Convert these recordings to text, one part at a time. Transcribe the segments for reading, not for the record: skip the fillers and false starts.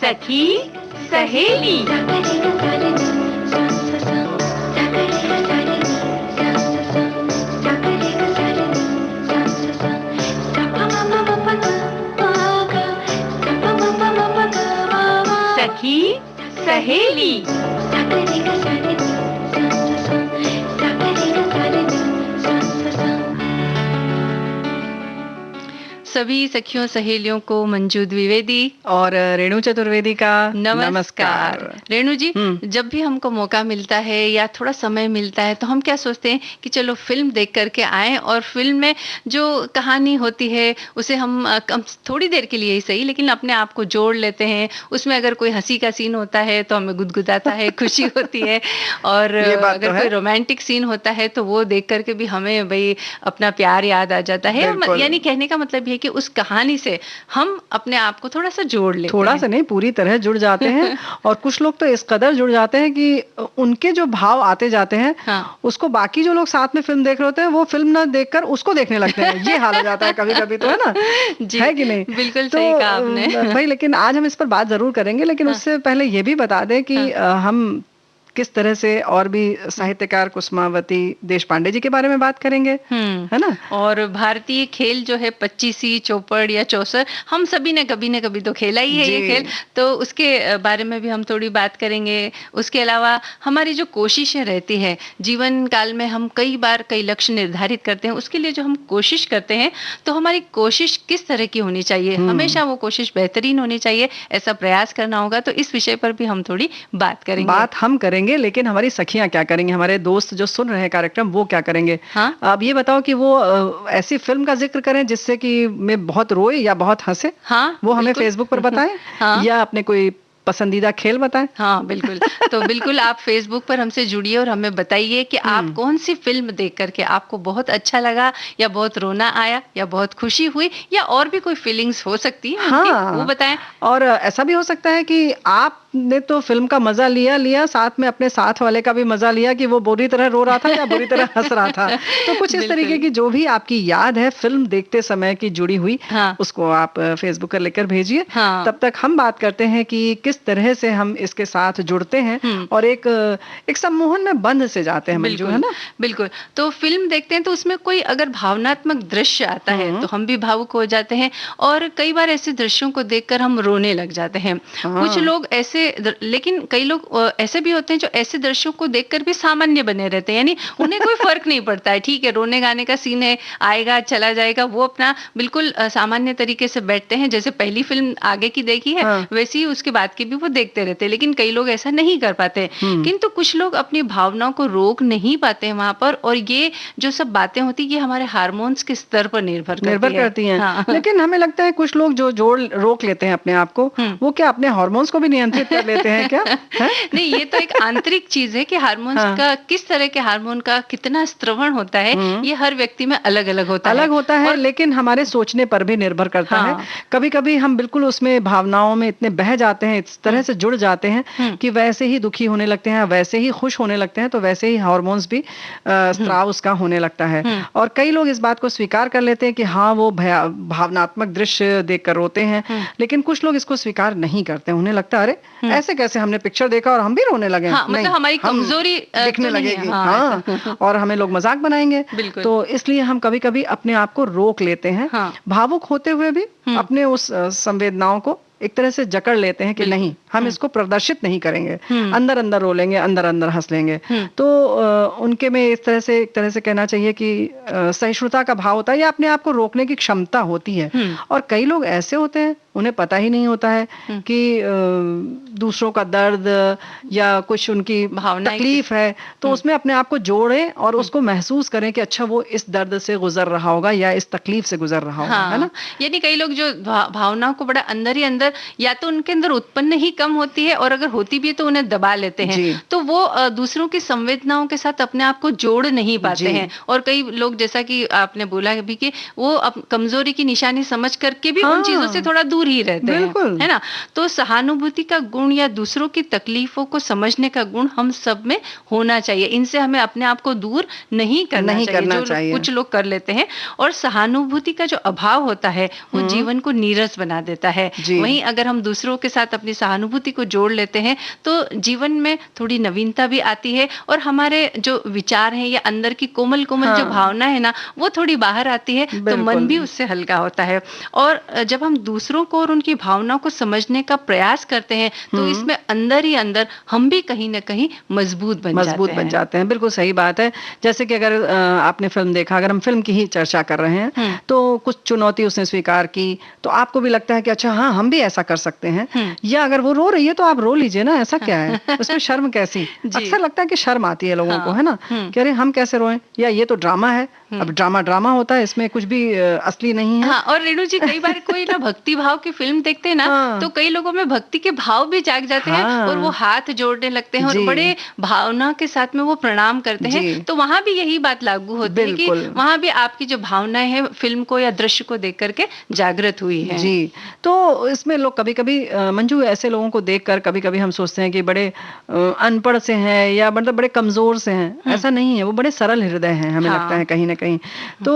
सखी सहेली। सखी सहेली। सभी सखियों सहेलियों को मंजू द्विवेदी और रेणु चतुर्वेदी का नमस्कार। रेणु जी, जब भी हमको मौका मिलता है या थोड़ा समय मिलता है तो हम क्या सोचते हैं कि चलो फिल्म देख करके आएं, और फिल्म में जो कहानी होती है उसे हम थोड़ी देर के लिए ही सही लेकिन अपने आप को जोड़ लेते हैं। उसमें अगर कोई हंसी का सीन होता है तो हमें गुदगुदाता है, खुशी होती है, और अगर कोई रोमांटिक सीन होता है तो वो देख करके भी हमें भाई अपना प्यार याद आ जाता है। यानी कहने का मतलब ये कि उस कहानी से हम अपने आप को थोड़ा सा जोड़ लेते हैं। थोड़ा सा नहीं, पूरी तरह जुड़ जाते हैं। और कुछ लोग तो इस कदर जुड़ जाते हैं कि उनके जो भाव आते जाते हैं, उसको बाकी जो लोग साथ में फिल्म देख रहे होते हैं वो फिल्म ना देखकर उसको देखने लगते हैं। ये हाल हो जाता है कभी कभी, तो है ना जी, है कि नहीं? बिल्कुल सही कहा आपने भाई। लेकिन आज हम इस पर बात जरूर करेंगे, लेकिन उससे पहले ये भी बता दें कि हम किस तरह से और भी साहित्यकार कुसुमावती देशपांडे जी के बारे में बात करेंगे, है ना? और भारतीय खेल जो है पच्चीसी, चौपड़ या चौसर, हम सभी ने कभी तो खेला ही है ये खेल, तो उसके बारे में भी हम थोड़ी बात करेंगे। उसके अलावा हमारी जो कोशिशें रहती है जीवन काल में, हम कई बार कई लक्ष्य निर्धारित करते हैं, उसके लिए जो हम कोशिश करते हैं तो हमारी कोशिश किस तरह की होनी चाहिए। हमेशा वो कोशिश बेहतरीन होनी चाहिए, ऐसा प्रयास करना होगा। तो इस विषय पर भी हम थोड़ी बात करेंगे। बात हम करेंगे, लेकिन हमारी सखियां क्या करेंगे, हमारे दोस्त जो सुन रहे हैं कार्यक्रम वो क्या करेंगे? अब ये बताओ कि वो ऐसी फिल्म का जिक्र करें जिससे कि मैं बहुत रोए या बहुत हंसे, वो हमें फेसबुक पर बताएं या अपने कोई पसंदीदा खेल बताएं। हाँ बिल्कुल। तो बिल्कुल आप फेसबुक पर हमसे जुड़िए और हमें बताइए कि आप कौन सी फिल्म देख करके आपको बहुत अच्छा लगा, या बहुत रोना आया, या बहुत खुशी हुई, या और भी कोई फीलिंग्स हो सकती है, वो बताएं। और ऐसा भी हो सकता है कि आपने तो फिल्म का मजा लिया, साथ में अपने साथ वाले का भी मजा लिया कि वो बुरी तरह रो रहा था या बुरी तरह हंस रहा था। तो कुछ इस तरीके की जो भी आपकी याद है फिल्म देखते समय की जुड़ी हुई, उसको आप फेसबुक पर लेकर भेजिए। तब तक हम बात करते हैं कि किस तरह से हम इसके साथ जुड़ते हैं और एक सम्मोहन में बंध से जाते हैं, मंजू, है ना? बिल्कुल। तो फिल्म देखते हैं तो उसमें कोई अगर भावनात्मक दृश्य आता है तो हम भी भावुक हो जाते हैं, और कई बार ऐसे दृश्यों को देखकर हम रोने लग जाते हैं। कुछ लोग ऐसे, लेकिन कई लोग ऐसे भी होते हैं जो ऐसे दृश्यों को देखकर भी सामान्य बने रहते हैं, यानी उन्हें कोई फर्क नहीं पड़ता है। ठीक है, रोने गाने का सीन है, आएगा चला जाएगा, वो अपना बिल्कुल सामान्य तरीके से बैठते हैं। जैसे पहली फिल्म आगे की देखी है वैसे ही उसके बाद की भी वो देखते रहते हैं। लेकिन कई लोग ऐसा नहीं कर पाते, किंतु कुछ लोग अपनी भावनाओं को रोक नहीं पाते हैं वहां पर। और ये जो सब बातें होती है ये हमारे हार्मोन्स के स्तर पर निर्भर करती हैं। लेकिन हमें लगता है कुछ लोग जो जोड़ रोक लेते हैं अपने आप को, वो क्या अपने हार्मोन्स को भी नियंत्रित कर लेते हैं क्या? नहीं, ये तो एक आंतरिक चीज है कि हार्मोन्स का, किस तरह के हार्मोन का कितना स्त्रवण होता है ये हर व्यक्ति में अलग अलग होता है। लेकिन हमारे सोचने पर भी निर्भर करता है। कभी कभी हम बिल्कुल उसमें भावनाओं में इतने बह जाते हैं, इस तरह से जुड़ जाते हैं कि वैसे ही दुखी होने लगते हैं, वैसे ही खुश होने लगते हैं, तो वैसे ही हार्मोन्स भी स्त्राव उसका होने लगता है। और कई लोग इस बात को स्वीकार कर लेते हैं कि हाँ वो भावनात्मक दृश्य देखकर रोते हैं, लेकिन कुछ लोग इसको स्वीकार नहीं करते। उन्हें लगता है अरे ऐसे कैसे, हमने पिक्चर देखा और हम भी रोने लगे। मतलब हमारी कमजोरी दिखने लगेगी, और हमें लोग मजाक बनाएंगे। तो इसलिए हम कभी कभी अपने आप को रोक लेते हैं, भावुक होते हुए भी अपने उस संवेदनाओं को एक तरह से जकड़ लेते हैं कि नहीं, हम इसको प्रदर्शित नहीं करेंगे, अंदर अंदर रो लेंगे, अंदर अंदर हंस लेंगे। तो उनके में इस तरह से, एक तरह से कहना चाहिए कि सहिष्णुता का भाव होता है या अपने आप को रोकने की क्षमता होती है। और कई लोग ऐसे होते हैं उन्हें पता ही नहीं होता है कि दूसरों का दर्द या कुछ उनकी तकलीफ है, तो उसमें अपने आप को जोड़ें और उसको महसूस करें कि अच्छा वो इस दर्द से गुजर रहा होगा या इस तकलीफ से गुजर रहा होगा, है ना? यानी कई लोग जो भावनाओं को बड़ा अंदर ही अंदर, या तो उनके अंदर उत्पन्न ही कम होती है, और अगर होती भी है तो उन्हें दबा लेते हैं, तो वो दूसरों की संवेदनाओं के साथ अपने आप को जोड़ नहीं पाते हैं। और कई लोग, जैसा कि आपने बोला भी कि वो कमजोरी की निशानी समझ करके भी उन चीजों से थोड़ा दूर दूर ही रहते हैं, है ना। तो सहानुभूति का गुण या दूसरों की तकलीफों को समझने का गुण हम सब में होना चाहिए। इनसे हमें अपने आप को दूर नहीं करना चाहिए, कुछ लोग कर लेते हैं। और सहानुभूति का जो अभाव होता है वो जीवन को नीरस बना देता है। वहीं अगर हम दूसरों के साथ अपनी सहानुभूति को जोड़ लेते हैं तो जीवन में थोड़ी नवीनता भी आती है और हमारे जो विचार हैं या अंदर की कोमल कोमल जो भावना है ना वो थोड़ी बाहर आती है, तो मन भी उससे हल्का होता है। और जब हम दूसरों को और उनकी भावनाओं को समझने का प्रयास करते हैं तो इसमें अंदर ही अंदर हम भी कहीं ना कहीं मजबूत बन जाते हैं। बिल्कुल सही बात है। जैसे कि अगर आपने फिल्म देखा, अगर हम फिल्म की ही चर्चा कर रहे हैं तो कुछ चुनौती उसने स्वीकार की तो आपको भी लगता है कि अच्छा हाँ हम भी ऐसा कर सकते हैं। या अगर वो रो रही है तो आप रो लीजिए ना, ऐसा क्या है, उसमें शर्म कैसी। अक्सर लगता है कि शर्म आती है लोगों को, है ना, कि अरे हम कैसे रोएं, या ये तो ड्रामा है। अब ड्रामा होता है, इसमें कुछ भी असली नहीं है। हाँ, और रेणु जी कई बार कोई ना भक्ति भाव की फिल्म देखते हैं ना तो कई लोगों में भक्ति के भाव भी जाग जाते हैं और वो हाथ जोड़ने लगते हैं और बड़े भावना के साथ में वो प्रणाम करते हैं। तो वहां भी यही बात लागू होती है कि वहां भी आपकी जो भावनाएं हैं फिल्म को या दृश्य को देख करके जागृत हुई है। जी, तो इसमें लोग कभी-कभी मंजू ऐसे लोगों को देखकर कभी-कभी हम सोचते हैं कि बड़े अनपढ़ से हैं या मतलब बड़े कमजोर से हैं। ऐसा नहीं है, वो बड़े सरल हृदय हैं, हमें लगता है कहीं ना कहीं। तो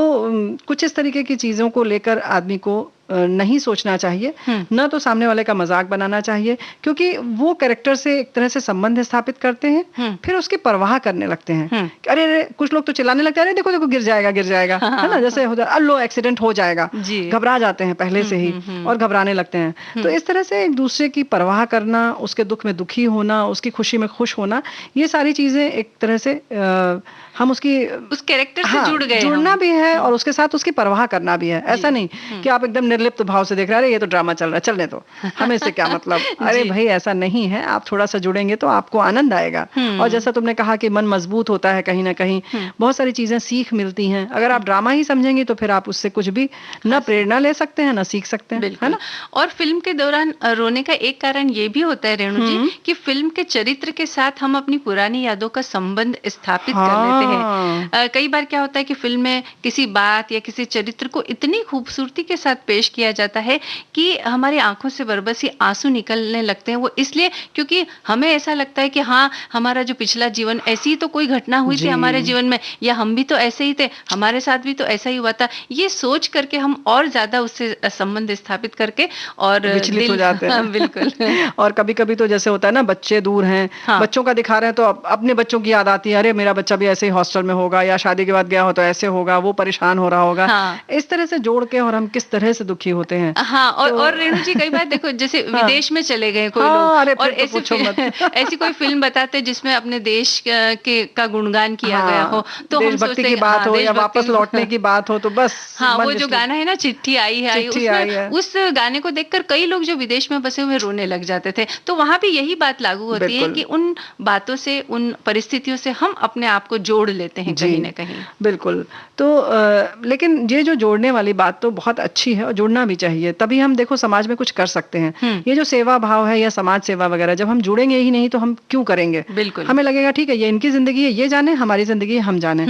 कुछ इस तरीके की चीजों को लेकर आदमी को नहीं सोचना चाहिए, न तो सामने वाले का मजाक बनाना चाहिए, क्योंकि वो कैरेक्टर से एक तरह से संबंध स्थापित करते हैं, फिर उसकी परवाह करने लगते हैं। अरे अरे, कुछ लोग तो चिल्लाने लगते हैं, अरे देखो देखो गिर जाएगा, है ना, जैसे अल्लो एक्सीडेंट हो जाएगा, घबरा जाते हैं पहले से ही और घबराने लगते हैं। तो इस तरह से एक दूसरे की परवाह करना, उसके दुख में दुखी होना, उसकी खुशी में खुश होना, ये सारी चीजें एक तरह से हम उस कैरेक्टर से जुड़ना भी है और उसके साथ उसकी परवाह करना भी है। ऐसा नहीं कि आप एकदम निर्लिप्त भाव से देख रहे हैं, ये तो ड्रामा चल रहा है, चलने दो, हमें से क्या मतलब। अरे भाई ऐसा नहीं है, आप थोड़ा सा जुड़ेंगे तो आपको आनंद आएगा। और जैसा तुमने कहा कि मन मजबूत होता है, कहीं ना कहीं बहुत सारी चीजें सीख मिलती हैं। अगर आप ड्रामा ही समझेंगे तो फिर आप उससे कुछ भी न प्रेरणा ले सकते हैं, न सीख सकते हैं, है ना। और फिल्म के दौरान रोने का एक कारण ये भी होता है रेणु जी कि फिल्म के चरित्र के साथ हम अपनी पुरानी यादों का संबंध स्थापित कर लेते हैं। कई बार क्या होता है कि फिल्म में किसी बात या किसी चरित्र को इतनी खूबसूरती के साथ पेश किया जाता है कि हमारी आंखों से बरबसी आंसू निकलने लगते हैं। वो इसलिए क्योंकि हमें ऐसा लगता है कि हाँ हमारा जो पिछला जीवन, ऐसी तो कोई घटना हुई थी हमारे जीवन में, या हम भी तो ऐसे ही थे, हमारे साथ भी तो ऐसा ही हुआ था। ये सोच करके हम और ज्यादा उससे संबंध स्थापित करके और विचलित हो जाते हैं। बिल्कुल। और कभी कभी तो जैसे होता है ना, बच्चे दूर हैं, बच्चों का दिखा रहे हैं तो अपने बच्चों की याद आती है, अरे मेरा बच्चा भी ऐसे ही हॉस्टल में होगा या शादी के बाद गया हो तो ऐसे होगा, वो परेशान हो रहा होगा। इस तरह से जोड़ के और हम किस तरह से दुखी होते हैं। हाँ, और रेणु जी कई बार देखो जैसे विदेश में चले गए कोई लोग और ऐसी कोई फिल्म बताते हैं जिसमें अपने देश का गुणगान किया गया हो, तो हम सोचते हैं की बात हो या वापस लौटने की बात हो तो बस वो जो गाना है ना, चिट्ठी आई है, उस गाने को देखकर कई लोग जो विदेश में बसे हुए रोने लग जाते थे। तो वहां भी यही बात लागू होती है कि उन बातों से, उन परिस्थितियों से हम अपने आप को जोड़ लेते हैं कहीं ना कहीं। बिल्कुल। तो लेकिन ये जो जोड़ने वाली बात तो बहुत अच्छी है और जुड़ना भी चाहिए, तभी हम देखो समाज में कुछ कर सकते हैं। ये जो सेवा भाव है या समाज सेवा वगैरह, जब हम जुड़ेंगे ही नहीं तो हम क्यों करेंगे। बिल्कुल। हमें लगेगा ठीक है ये इनकी जिंदगी है, ये जाने, हमारी जिंदगी हम जाने,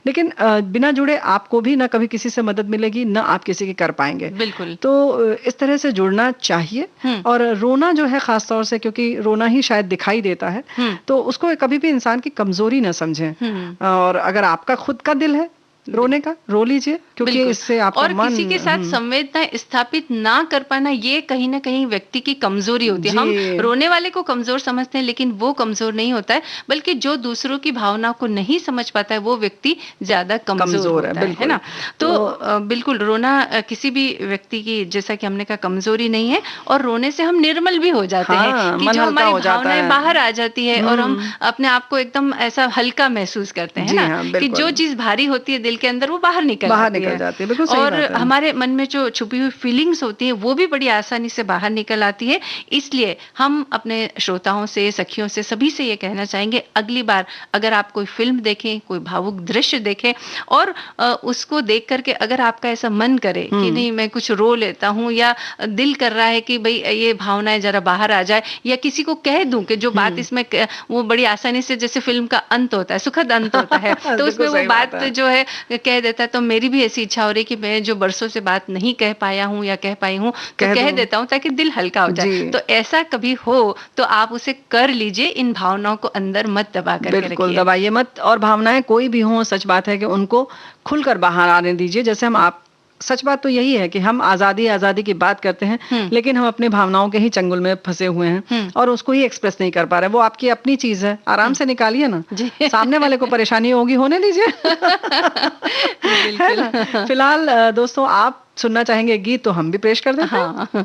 लेकिन बिना जुड़े आपको भी ना कभी किसी से मदद मिलेगी, ना आप किसी की कर पाएंगे। बिल्कुल। तो इस तरह से जुड़ना चाहिए। और रोना जो है खासतौर से, क्योंकि रोना ही शायद दिखाई देता है, तो उसको कभी भी इंसान की कमजोरी ना समझें। और अगर आपका खुद का दिल है रोने का, रो लीजिए, क्योंकि इससे आपका और मन, किसी के साथ संवेदनाएं स्थापित ना कर पाना, ये कहीं ना कहीं व्यक्ति की कमजोरी होती है। हम रोने वाले को कमजोर समझते हैं, लेकिन वो कमजोर नहीं होता है, बल्कि जो दूसरों की भावना को नहीं समझ पाता है वो व्यक्ति ज्यादा कमजोर है ना। तो बिल्कुल रोना किसी भी व्यक्ति की, जैसा कि हमने कहा, कमजोरी नहीं है, और रोने से हम निर्मल भी हो जाते हैं कि जो हमारी भावनाएं बाहर आ जाती है और हम अपने आप को एकदम ऐसा हल्का महसूस करते हैं ना, कि जो चीज भारी होती है दिल के अंदर वो बाहर निकल जाती है। बिल्कुल सही बात है। और हमारे मन में जो छुपी हुई फीलिंग्स होती है वो भी बड़ी आसानी से बाहर निकल आती है। इसलिए हम अपने श्रोताओं से, सखियों से, सभी से ये कहना चाहेंगे, अगली बार अगर आप कोई फिल्म देखें, कोई भावुक दृश्य देखें और उसको देख करके अगर आपका ऐसा मन करे कि नहीं मैं कुछ रो लेता हूँ, या दिल कर रहा है कि भाई ये भावनाएं जरा बाहर आ जाए, या किसी को कह दूं कि जो बात इसमें, वो बड़ी आसानी से, जैसे फिल्म का अंत होता है, सुखद अंत होता है, तो उसमें वो बात जो है कह देता है, तो मेरी भी ऐसी इच्छा हो रही कि मैं जो बरसों से बात नहीं कह पाया हूँ या कह पाई हूँ तो कह देता हूँ ताकि दिल हल्का हो जाए। तो ऐसा कभी हो तो आप उसे कर लीजिए, इन भावनाओं को अंदर मत दबा करके रखिए। बिल्कुल दबाइए मत, और भावनाएं कोई भी हो, सच बात है कि उनको खुलकर बाहर आने दीजिए। जैसे हम आप सच बात तो यही है कि हम आजादी की बात करते हैं, लेकिन हम अपनी भावनाओं के ही चंगुल में फंसे हुए हैं और उसको ही एक्सप्रेस नहीं कर पा रहे। वो आपकी अपनी चीज है, आराम से निकालिए ना। सामने वाले को परेशानी होगी, होने दीजिए। बिल्कुल। फिलहाल दोस्तों, आप सुनना चाहेंगे गीत तो हम भी पेश कर देते हैं।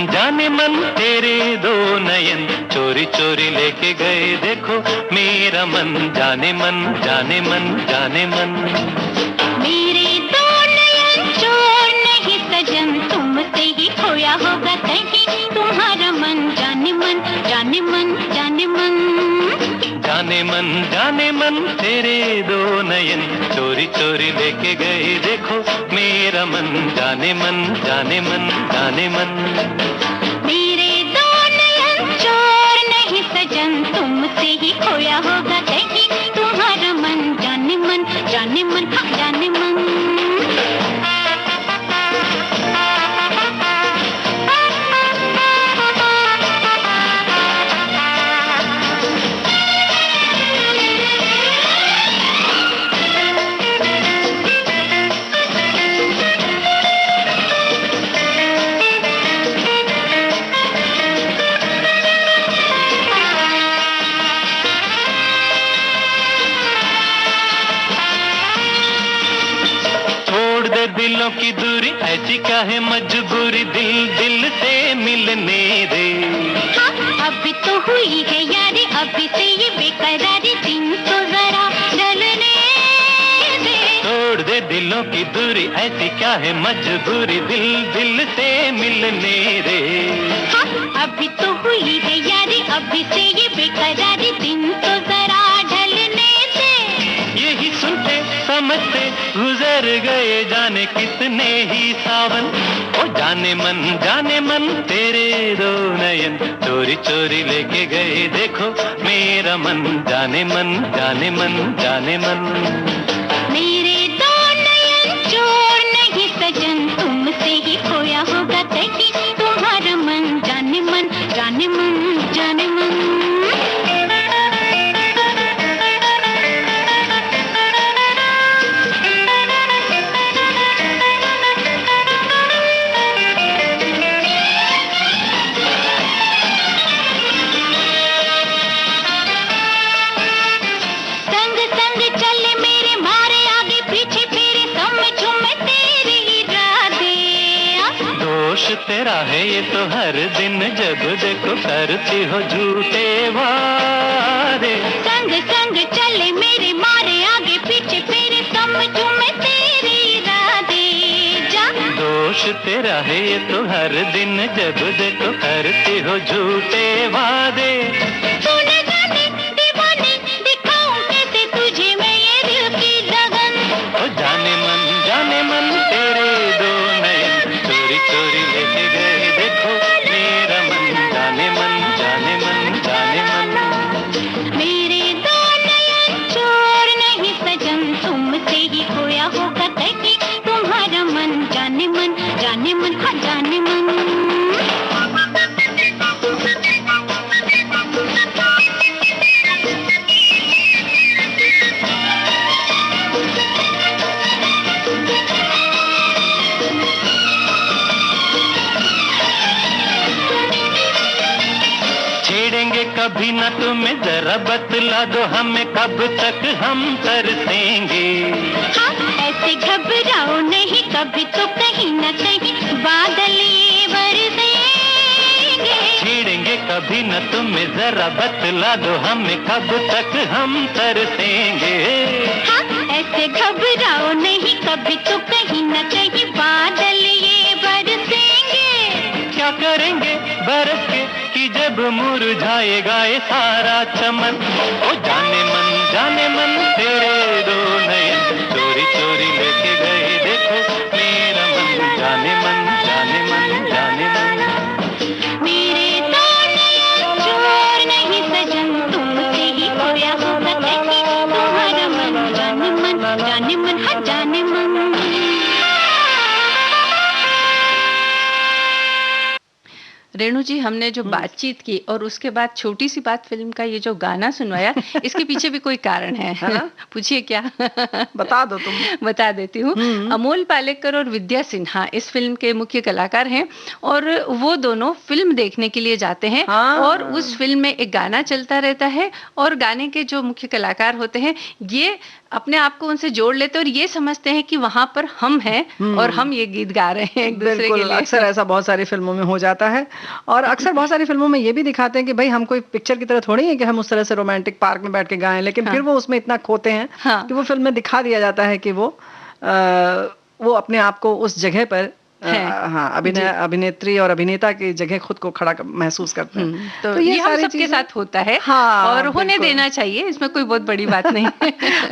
जाने मन तेरे दो नयन चोरी चोरी लेके गए देखो मेरा मन। जाने मन जाने मन जाने मन। मेरे दो नयन चोर नहीं सजन, तुमसे ही खोया होगा कहीं तुम्हारा मन। जाने मन जाने मन जाने मन। जाने मन तेरे दो नयन चोरी चोरी लेके गए देखो मेरा मन। जाने मन जाने मन जाने मन। मेरे दो नयन चोर नहीं सजन, तुमसे ही खोया होगा कहीं तुम्हारा मन। जाने मन जाने मन जाने मन। दिलों की दूरी ऐसी क्या है मजबूरी, दिल दिल से मिलने दे। हाँ, अभी तो हुई है यारी, अभी से ये बेकरारी दिन तो जरा ढलने दे। तोड़ दे दिलों की दूरी ऐसी क्या है मजबूरी, दिल दिल से मिलने दे। हाँ, अभी तो हुई है यारी, अभी से ये बेकरारी दिन तो जरा ढलने दे। यही सुनते समझते गुजर गए जाने कितने ही सावन। ओ जाने मन तेरे दो नयन चोरी चोरी लेके गए देखो मेरा मन। जाने मन जाने मन जाने मन। मेरे दो नयन चोर नहीं सजन, तुमसे ही खोया होगा कहीं तुम्हारा मन। जाने मन जाने मन जाने मन। तेरा है ये तो हर दिन जब देखो करती हो झूठे वादे। संग संग चले मेरे मारे आगे पीछे फिरे समझूं मैं तेरी इरादे। जा दोष तेरा है ये तो हर दिन जब देखो करती हो झूठे वादे। तूने जाने दीवाने दिखाऊं कैसे तुझे मैं ये दिल की लगन। ओ जाने मन तेरे दो नयन चोरी चोरी लेके गए देखो मेरा मन। जाने मन जाने मन जाने मन। मेरे दो नयन चोर नहीं सजन, तुमसे ही खोया होगा कहीं तुम्हारा मन। जाने मन जाने मन हाँ जाने मन। कभी न तुम्हें जरा बतला दो हमें कब तक हम तरसेंगे। हाँ, ऐसे घबराओ नहीं, कभी तो कहीं न कहीं बादल ये बरसेंगे। छेड़ेंगे कभी न तुम्हें जरा बतला दो हमें कब तक हम तरसेंगे। हाँ, ऐसे घबराओ नहीं, कभी तो कहीं न कहीं बादल ये बरसेंगे। क्या करेंगे बरस के कि जब मुरझाएगा ये सारा चमन। ओ जाने मन तेरे दो नयन चोरी चोरी लेके गए देखो मेरा मन। जाने मन जाने मन जाने मन। मेरे दो नयन चोर नहीं सजन, तुमसे ही खोया होगा कहीं तुम्हारा मन। जाने मन जाने मन, हाँ जाने मन। रेणु जी, हमने जो बातचीत की और उसके बाद छोटी सी बात फिल्म का ये जो गाना सुनवाया, इसके पीछे भी कोई कारण है? पूछिए क्या? बता दो तुम। बता देती हूँ। अमोल पालेकर और विद्या सिन्हा इस फिल्म के मुख्य कलाकार हैं और वो दोनों फिल्म देखने के लिए जाते हैं और उस फिल्म में एक गाना चलता रहता है और गाने के जो मुख्य कलाकार होते हैं ये अपने आप को उनसे जोड़ लेते हैं और ये समझते हैं कि वहां पर हम हैं और हम ये गीत गा रहे हैं एक दूसरे के लिए। अक्सर ऐसा बहुत सारी फिल्मों में हो जाता है और अक्सर बहुत सारी फिल्मों में ये भी दिखाते हैं कि भाई हम कोई पिक्चर की तरह थोड़ी है कि हम उस तरह से रोमांटिक पार्क में बैठ के गाएं, लेकिन फिर वो उसमें इतना खोते हैं कि वो फिल्म में दिखा दिया जाता है कि वो अपने आप को उस जगह पर अभिनेत्री और अभिनेता की जगह खुद को खड़ा महसूस करते हैं। तो ये हम सबके साथ होता है और होने देना चाहिए, इसमें कोई बहुत बड़ी बात नहीं।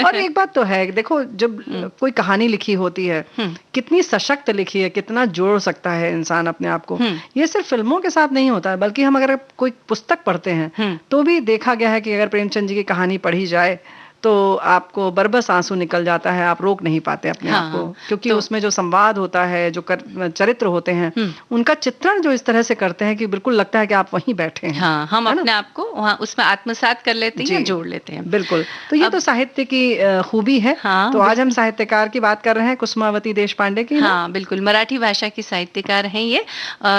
और एक बात तो है, देखो जब कोई कहानी लिखी होती है कितनी सशक्त लिखी है, कितना जोड़ सकता है इंसान अपने आप को। ये सिर्फ फिल्मों के साथ नहीं होता है, बल्कि हम अगर कोई पुस्तक पढ़ते हैं तो भी देखा गया है कि अगर प्रेमचंद जी की कहानी पढ़ी जाए तो आपको बरबस आंसू निकल जाता है, आप रोक नहीं पाते अपने आप को, क्योंकि उसमें जो संवाद होता है, जो चरित्र होते हैं, उनका चित्रण जो इस तरह से करते हैं कि बिल्कुल लगता है कि आप वहीं बैठे हैं। हम अपने आप को वहाँ उसमें आत्मसात कर लेते हैं, जोड़ लेते हैं। बिल्कुल। तो ये तो साहित्य की खूबी है। तो आज हम साहित्यकार की बात कर रहे हैं, कुसुमावती देशपांडे की। हाँ बिल्कुल, मराठी भाषा की साहित्यकार हैं ये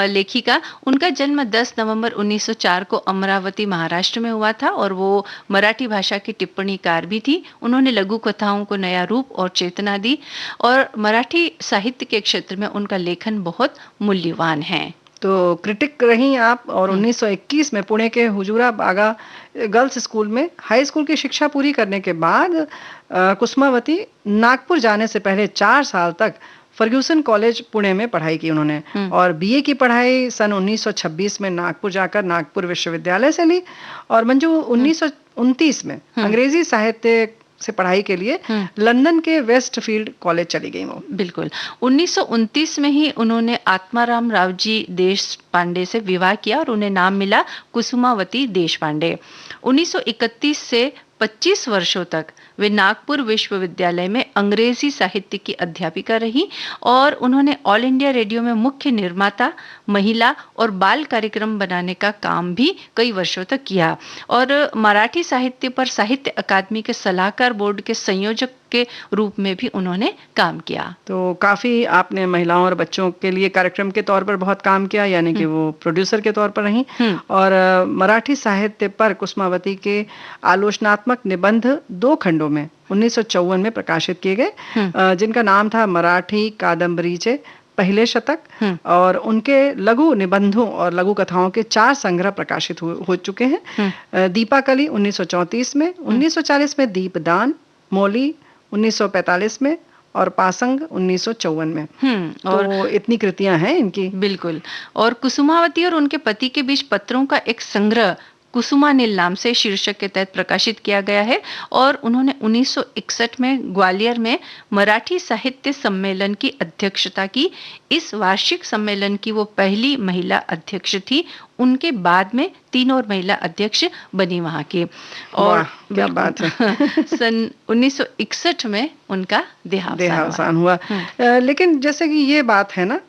लेखिका। उनका जन्म 10 नवंबर 1904 को अमरावती महाराष्ट्र में हुआ था और वो मराठी भाषा की टिप्पणीकार भी थी। उन्होंने लघु कथाओं को नया रूप और चेतना दी और मराठी साहित्य के क्षेत्र में उनका लेखन बहुत मूल्यवान है। तो क्रिटिक रही आप और 1921 में पुणे के हुजूरा बागा गर्ल्स स्कूल में हाई स्कूल की शिक्षा पूरी करने के बाद कुसुमावती नागपुर जाने से पहले 4 साल तक फर्ग्यूसन कॉलेज पुणे में पढ़ाई की उन्होंने और बीए की पढ़ाई सन 1926 में नागपुर जाकर नागपुर विश्वविद्यालय से ली और मंजू 1929 में अंग्रेजी साहित्य से पढ़ाई के लिए लंदन के वेस्टफील्ड कॉलेज चली गई वो। बिल्कुल। 1929 में ही उन्होंने आत्माराम रावजी देशपांडे से विवाह किया और उन्हें नाम मिला कुसुमावती देशपांडे। 1931 से 25 वर्षों तक वे नागपुर विश्वविद्यालय में अंग्रेजी साहित्य की अध्यापिका रही और उन्होंने ऑल इंडिया रेडियो में मुख्य निर्माता, महिला और बाल कार्यक्रम बनाने का काम भी कई वर्षों तक किया और मराठी साहित्य पर साहित्य अकादमी के सलाहकार बोर्ड के संयोजक के रूप में भी उन्होंने काम किया। तो काफी आपने महिलाओं और बच्चों के लिए कार्यक्रम के तौर पर बहुत काम किया, यानी कि वो प्रोड्यूसर के तौर पर रही और मराठी साहित्य पर कुसुमावती के आलोचनात्मक निबंध 2 खंडों में 1954 में प्रकाशित किए गए जिनका नाम था मराठी कादंबरीचे पहले शतक और उनके लघु निबंधों और लघु कथाओं के 4 संग्रह प्रकाशित हो चुके हैं। दीपाकली 1934 में, 1940 में दीपदान, मौली 1945 में और पासंग 1954 में। तो इतनी कृतियां हैं इनकी। बिल्कुल। और कुसुमावती और उनके पति के बीच पत्रों का एक संग्रह कुसुमानील नाम से शीर्षक के तहत प्रकाशित किया गया है और उन्होंने 1961 में ग्वालियर में मराठी साहित्य सम्मेलन की अध्यक्षता की। इस वार्षिक सम्मेलन की वो पहली महिला अध्यक्ष थी। उनके बाद में 3 और महिला अध्यक्ष बनी वहां की। और क्या बात है। सन 1961 में उनका देहावसान हुआ। लेकिन जैसे कि ये बात है ना,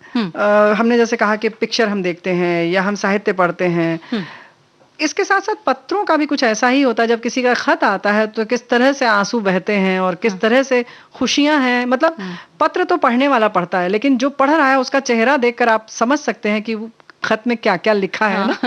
हमने जैसे कहा कि पिक्चर हम देखते हैं या हम साहित्य पढ़ते हैं, इसके साथ साथ पत्रों का भी कुछ ऐसा ही होता है। जब किसी का खत आता है तो किस तरह से आंसू बहते हैं और किस तरह से खुशियां हैं। मतलब पत्र तो पढ़ने वाला पढ़ता है, लेकिन जो पढ़ रहा है उसका चेहरा देखकर आप समझ सकते हैं कि खत में क्या क्या लिखा है ना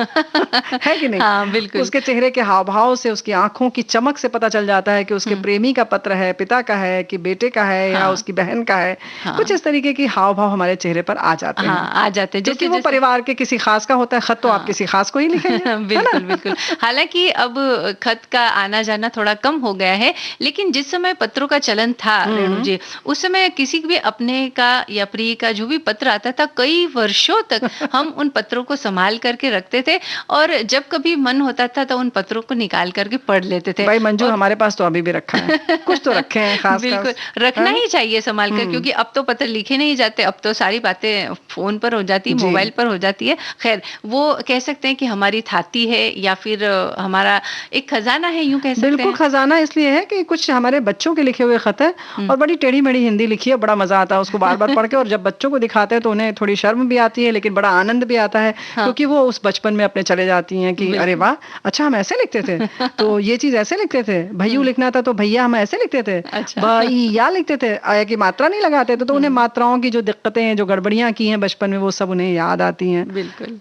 है कि नहीं? हाँ, बिल्कुल। उसके चेहरे के हाव भाव से, उसकी आंखों की चमक से पता चल जाता है कि उसके प्रेमी का पत्र है, पिता का है, कि बेटे का है, या उसकी बहन का है। कुछ इस तरीके की हाव भाव हमारे चेहरे पर आ जाते हैं। आ जाते हैं, क्योंकि वो परिवार के किसी खास का होता है। खत तो आप किसी खास को ही लिखेंगे। बिल्कुल बिल्कुल। हालांकि अब खत का आना जाना थोड़ा कम हो गया है, लेकिन जिस समय पत्रों का चलन था रेणु जी, उस समय किसी भी अपने का या प्रिय का जो भी पत्र आता था, कई वर्षों तक हम उन पत्रों को संभाल करके रखते थे, और जब कभी मन होता था तो उन पत्रों को निकाल करके पढ़ लेते थे। भाई मंजू, हमारे पास तो अभी भी रखा है, कुछ तो रखे हैं खास। बिल्कुल, रखना ही चाहिए संभाल कर, क्योंकि अब तो पत्र लिखे नहीं जाते, अब तो सारी बातें फोन पर हो जाती है, मोबाइल पर हो जाती है। खैर, वो कह सकते हैं कि हमारी थाती है, या फिर हमारा एक खजाना है, यूं कह सकते हैं। बिल्कुल खजाना इसलिए है कि कुछ हमारे बच्चों के लिखे हुए खत है, और बड़ी टेढ़ी मेढ़ी हिंदी लिखी है, बड़ा मजा आता है उसको बार बार पढ़ के। और जब बच्चों को दिखाते हैं तो उन्हें थोड़ी शर्म भी आती है, लेकिन बड़ा आनंद भी आता है, क्योंकि वो उस बचपन में अपने चले जाती हैं कि अरे वाह, अच्छा हम ऐसे लिखते थे, तो ये चीज ऐसे लिखते थे। भैयू लिखना था तो भैया हम ऐसे लिखते थे, भैया लिखते थे, आया की मात्रा नहीं लगाते थे, तो उन्हें मात्राओं की जो दिक्कतें हैं, जो गड़बड़ियां की हैं बचपन में, वो सब उन्हें याद आती हैं। बिल्कुल।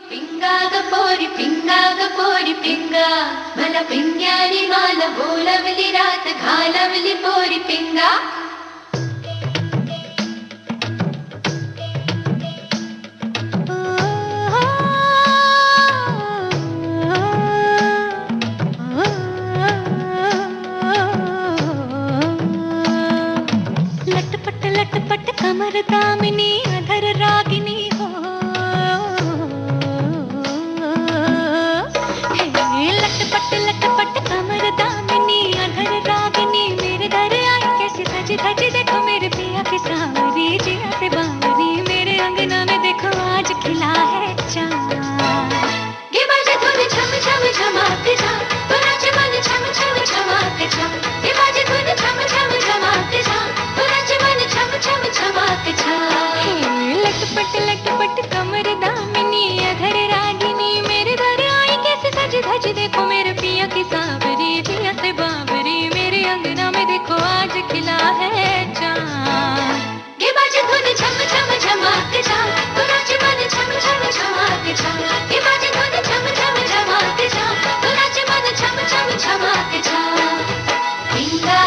पिंगा गपोरी पिंगा गपोरी पिंगा मला पिंग्यानी माला बोलवली रात घालवली पोरी पिंगा। लटपट लटपट कमर दामिनी अधर रागिनी हो, लटपट लटपट कमर दामिनी अधर रागिनी, मेरे घर आई कैसे सज धज, देखो मेरे पिया की सांवरी जिया से बावरी, मेरे अंगना में देखो आज खिला है चांद। ये बाजे धुन झम झम झमाते जा, तो नाचे मन झम झम झमाते जा, ये बाजे धुन झम झम झमाते जा, तो नाचे मन झम झम झमाते जा। लटपट लटपट कमर दामिनी अधर रागिनी, मेरे घर आई कैसे सज धज, देखो मेरे पिया की सांवरी जिया से बावरी, मेरे अंगना में देखो आज खिला है चांद। ये बाजे धुन झम झम झमाते जा, तो नाचे मन झम झम झमाते जा, ये बाजे धुन झम झम झमाते जा, तो नाचे मन झम झम झमाते जा। पिंगा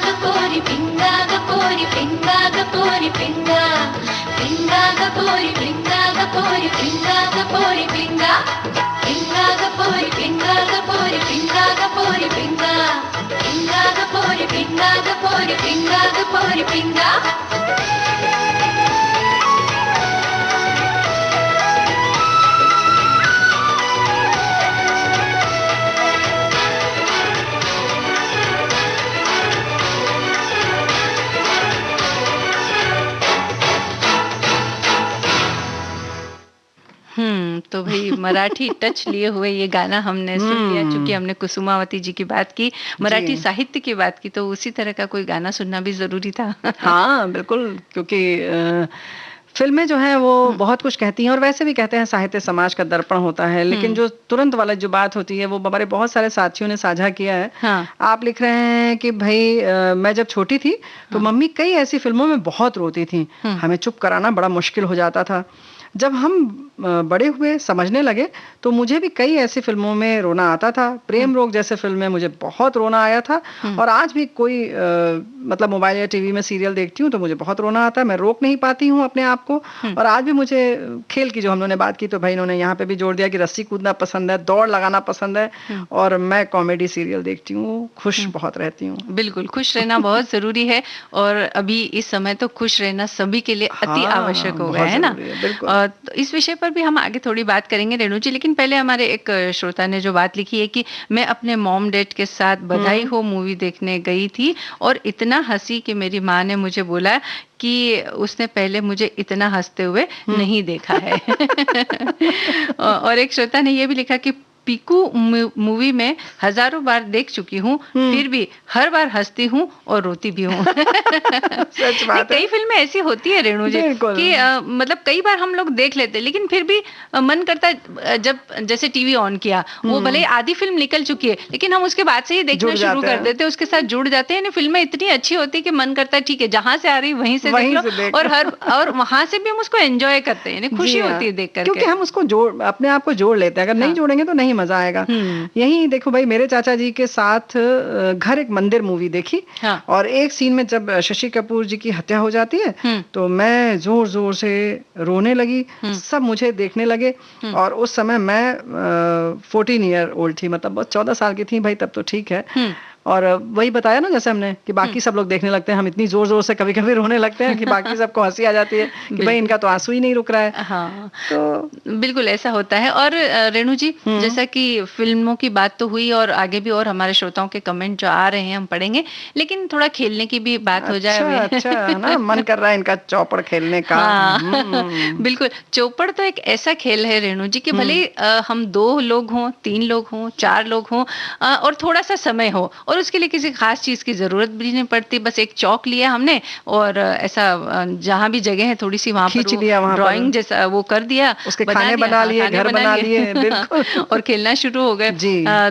गपोरी पिंगा गपोरी पिंगा गपोरी पिंगा, पिंगा गपोरी पिंगा गपोरी पिंगा गपोरी पिंगा। पिंगा मोर पिंगा। तो भाई मराठी टच लिए हुए ये गाना हमने सुन लिया, चूंकि हमने कुसुमावती जी की बात की, मराठी साहित्य की बात की, तो उसी तरह का कोई गाना सुनना भी जरूरी था। हाँ बिल्कुल, क्योंकि फिल्में जो है वो बहुत कुछ कहती हैं, और वैसे भी कहते हैं साहित्य समाज का दर्पण होता है, लेकिन जो तुरंत वाला जो बात होती है वो हमारे बहुत सारे साथियों ने साझा किया है। हाँ। आप लिख रहे हैं कि भाई मैं जब छोटी थी तो मम्मी कई ऐसी फिल्मों में बहुत रोती थी, हमें चुप कराना बड़ा मुश्किल हो जाता था। जब हम बड़े हुए, समझने लगे, तो मुझे भी कई ऐसी फिल्मों में रोना आता था। प्रेम रोग जैसे फिल्म में मुझे बहुत रोना आया था, और आज भी कोई मतलब मोबाइल या टीवी में सीरियल देखती हूँ तो मुझे बहुत रोना आता है, मैं रोक नहीं पाती हूँ अपने आप को। और आज भी मुझे खेल की जो हम लोगों ने बात की, तो भाई इन्होंने यहाँ पे भी जोड़ दिया कि रस्सी कूदना पसंद है, दौड़ लगाना पसंद है, और मैं कॉमेडी सीरियल देखती हूँ, खुश बहुत रहती हूँ। बिल्कुल, खुश रहना बहुत जरूरी है, और अभी इस समय तो खुश रहना सभी के लिए अति आवश्यक हो गया है ना। तो इस विषय पर भी हम आगे थोड़ी बात करेंगे रेणु जी, लेकिन पहले हमारे एक श्रोता ने जो बात लिखी है कि मैं अपने मॉम डैड के साथ बधाई हो मूवी देखने गई थी, और इतना हंसी कि मेरी माँ ने मुझे बोला कि उसने पहले मुझे इतना हंसते हुए नहीं देखा है। और एक श्रोता ने ये भी लिखा कि पीकू मूवी में हजारों बार देख चुकी हूँ, फिर भी हर बार हंसती हूँ और रोती भी हूँ। सच बात है। कई फिल्में ऐसी होती है रेणु जी कि मतलब कई बार हम लोग देख लेते हैं, लेकिन फिर भी मन करता है, जब जैसे टीवी ऑन किया, वो भले ही आधी फिल्म निकल चुकी है, लेकिन हम उसके बाद से ही देखना शुरू कर देते हैं, उसके साथ जुड़ जाते हैं। फिल्में इतनी अच्छी होती है कि मन करता है ठीक है, जहां से आ रही वहीं से देख लो, और वहां से भी हम उसको एंजॉय करते हैं, खुशी होती है देख करके, क्योंकि हम उसको अपने आप को जोड़ लेते हैं। अगर नहीं जोड़ेंगे तो नहीं मजा आएगा। यही देखो भाई, मेरे चाचा जी के साथ घर एक मंदिर मूवी देखी, और एक सीन में जब शशि कपूर जी की हत्या हो जाती है, तो मैं जोर जोर से रोने लगी, सब मुझे देखने लगे। और उस समय मैं 14 ईयर ओल्ड थी, मतलब 14 साल की थी भाई, तब तो ठीक है। और वही बताया ना जैसे हमने कि बाकी सब लोग देखने लगते हैं, हम इतनी जोर जोर से कभी कभी रोने लगते हैं कि बाकी सबको हंसी आ जाती है कि भाई इनका तो आंसू ही नहीं रुक रहा है। हाँ, तो बिल्कुल ऐसा होता है। और रेणु जी, जैसा कि फिल्मों की बात तो हुई, और आगे भी और हमारे श्रोताओं के कमेंट जो आ रहे हैं हम पढ़ेंगे, लेकिन थोड़ा खेलने की भी बात हो जाए। अच्छा ना, मन कर रहा है इनका चौपड़ खेलने का। बिल्कुल, चौपड़ तो एक ऐसा खेल है रेणु जी कि भले हम 2 लोग हों, 3 लोग हों, 4 लोग हों, और थोड़ा सा समय हो, और उसके लिए किसी खास चीज की जरूरत भी नहीं पड़ती, बस एक चौक लिया हमने, और ऐसा जहां भी जगह है थोड़ी सी वहां पर ड्राइंग जैसा वो कर दिया, उसके खाने बना लिए, घर बना लिए, बिल्कुल, और खेलना शुरू हो गए।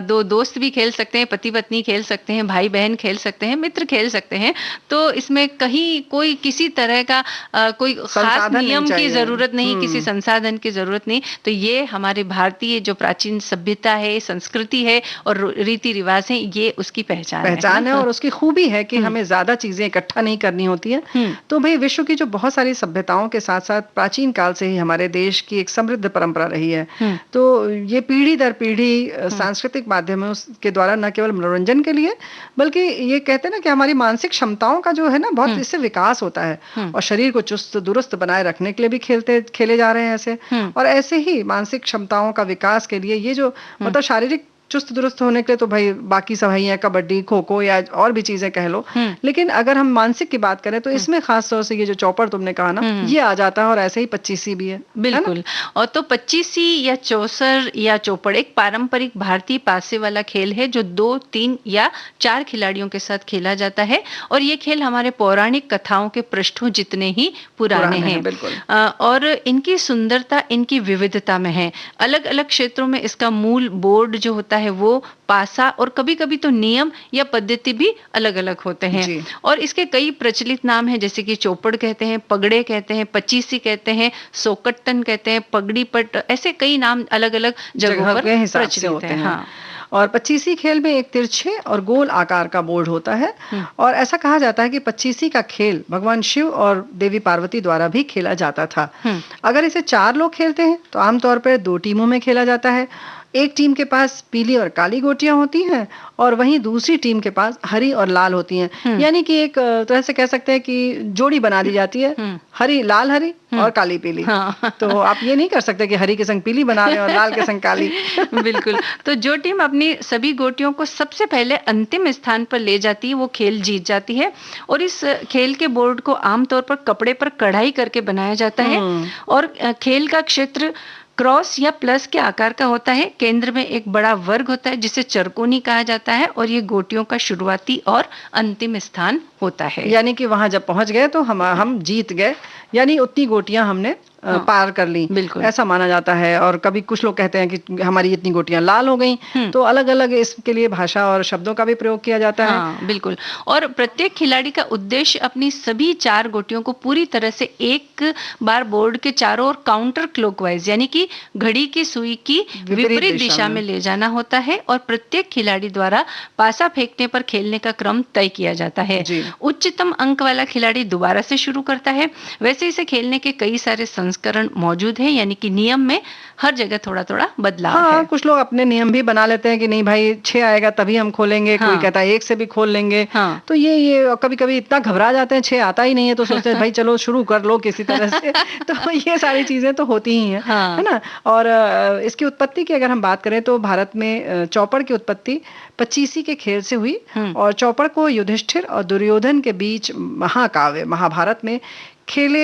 2 दोस्त भी खेल सकते हैं, पति पत्नी खेल सकते हैं, भाई बहन खेल सकते हैं, मित्र खेल सकते हैं। तो इसमें कहीं कोई किसी तरह का कोई खास नियम की जरूरत नहीं, किसी संसाधन की जरूरत नहीं। तो ये हमारे भारतीय जो प्राचीन सभ्यता है, संस्कृति है और रीति रिवाज है, ये उसकी पहचान है, और उसकी खूबी है कि हमें ज्यादा चीजें इकट्ठा नहीं करनी होती है। तो भाई विश्व की जो बहुत सारी सभ्यताओं के साथ साथ प्राचीन काल से ही हमारे देश की एक समृद्ध परंपरा रही है। तो ये पीढ़ी दर पीढ़ी सांस्कृतिक माध्यमों के द्वारा न केवल मनोरंजन के लिए, बल्कि ये कहते हैं ना कि हमारी मानसिक क्षमताओं का जो है ना बहुत इससे विकास होता है, और शरीर को चुस्त दुरुस्त बनाए रखने के लिए भी खेले जा रहे हैं ऐसे। और ऐसे ही मानसिक क्षमताओं का विकास के लिए ये जो मतलब शारीरिक चुस्त दुरुस्त होने के लिए तो भाई बाकी सब है, कबड्डी, खो खो या और भी चीजें कह लो, लेकिन अगर हम मानसिक की बात करें तो इसमें खास तौर से ये जो चौपड़ तुमने कहा ना, ये आ जाता है। और ऐसे ही 25सी भी है। बिल्कुल। और तो 25सी या चौसर या चौपड़ एक पारंपरिक भारतीय पासे वाला खेल है, जो 2, 3 या 4 खिलाड़ियों के साथ खेला जाता है, और ये खेल हमारे पौराणिक कथाओं के पृष्ठों जितने ही पुराने हैं। और इनकी सुंदरता इनकी विविधता में है। अलग अलग क्षेत्रों में इसका मूल बोर्ड जो होता है वो पासा, और कभी कभी तो नियम या पद्धति भी अलग अलग होते हैं। और इसके कई प्रचलित नाम हैं, जैसे कि चौपड़ कहते हैं, पगड़े कहते हैं, 25सी कहते हैं, सोकट्टन कहते हैं, पगड़ी पट, ऐसे कई नाम अलग अलग जगहों पर प्रचलित हैं। हाँ। और 25सी खेल में एक तिरछे और गोल आकार का बोर्ड होता है, और ऐसा कहा जाता है कि 25सी का खेल भगवान शिव और देवी पार्वती द्वारा भी खेला जाता था। अगर इसे 4 लोग खेलते हैं तो आमतौर पर 2 टीमों में खेला जाता है। एक टीम के पास पीली और काली गोटियां होती हैं और वहीं दूसरी टीम के पास हरी और लाल होती हैं। यानी कि एक तरह से कह सकते हैं कि जोड़ी बना दी जाती है, हरी लाल हरी और काली पीली। तो आप ये नहीं कर सकते कि हरी के संग पीली बना रहे हैं और लाल के संग काली। बिल्कुल। तो जो टीम अपनी सभी गोटियों को सबसे पहले अंतिम स्थान पर ले जाती है वो खेल जीत जाती है। और इस खेल के बोर्ड को आमतौर पर कपड़े पर कढ़ाई करके बनाया जाता है और खेल का क्षेत्र क्रॉस या प्लस के आकार का होता है। केंद्र में एक बड़ा वर्ग होता है जिसे चरकोनी कहा जाता है और ये गोटियों का शुरुआती और अंतिम स्थान होता है। यानी कि वहां जब पहुंच गए तो हम जीत गए, यानी उतनी गोटियां हमने पार कर ली, बिल्कुल ऐसा माना जाता है। और कभी कुछ लोग कहते हैं कि हमारी इतनी गोटियां लाल हो गई, तो अलग अलग इसके लिए भाषा और शब्दों का भी प्रयोग किया जाता है। बिल्कुल। और प्रत्येक खिलाड़ी का उद्देश्य अपनी सभी 4 गोटियों को पूरी तरह से एक बार बोर्ड के चारों ओर काउंटर क्लॉकवाइज यानी कि घड़ी की सुई की विपरीत दिशा में ले जाना होता है। और प्रत्येक खिलाड़ी द्वारा पासा फेंकने पर खेलने का क्रम तय किया जाता है। उच्चतम अंक वाला खिलाड़ी दोबारा से शुरू करता है। वैसे इसे खेलने के कई सारे संस्करण मौजूद है, यानी कि नियम में हर जगह थोड़ा थोड़ा बदलाव है। कुछ लोग अपने नियम भी बना लेते हैं कि नहीं भाई 6 आएगा तभी हम खोलेंगे। कोई कहता है 1 से भी खोल लेंगे। तो ये कभी कभी इतना घबरा जाते हैं, 6 आता ही नहीं है तो सोचते हैं भाई चलो शुरू कर लो किसी तरह से। तो ये सारी चीजें तो होती ही हैं, है ना। और इसकी उत्पत्ति की अगर हम बात करें तो भारत में चौपड़ की उत्पत्ति पचीसी के खेल से हुई। और चौपड़ को युधिष्ठिर और दुर्योधन के बीच महाकाव्य महाभारत में खेले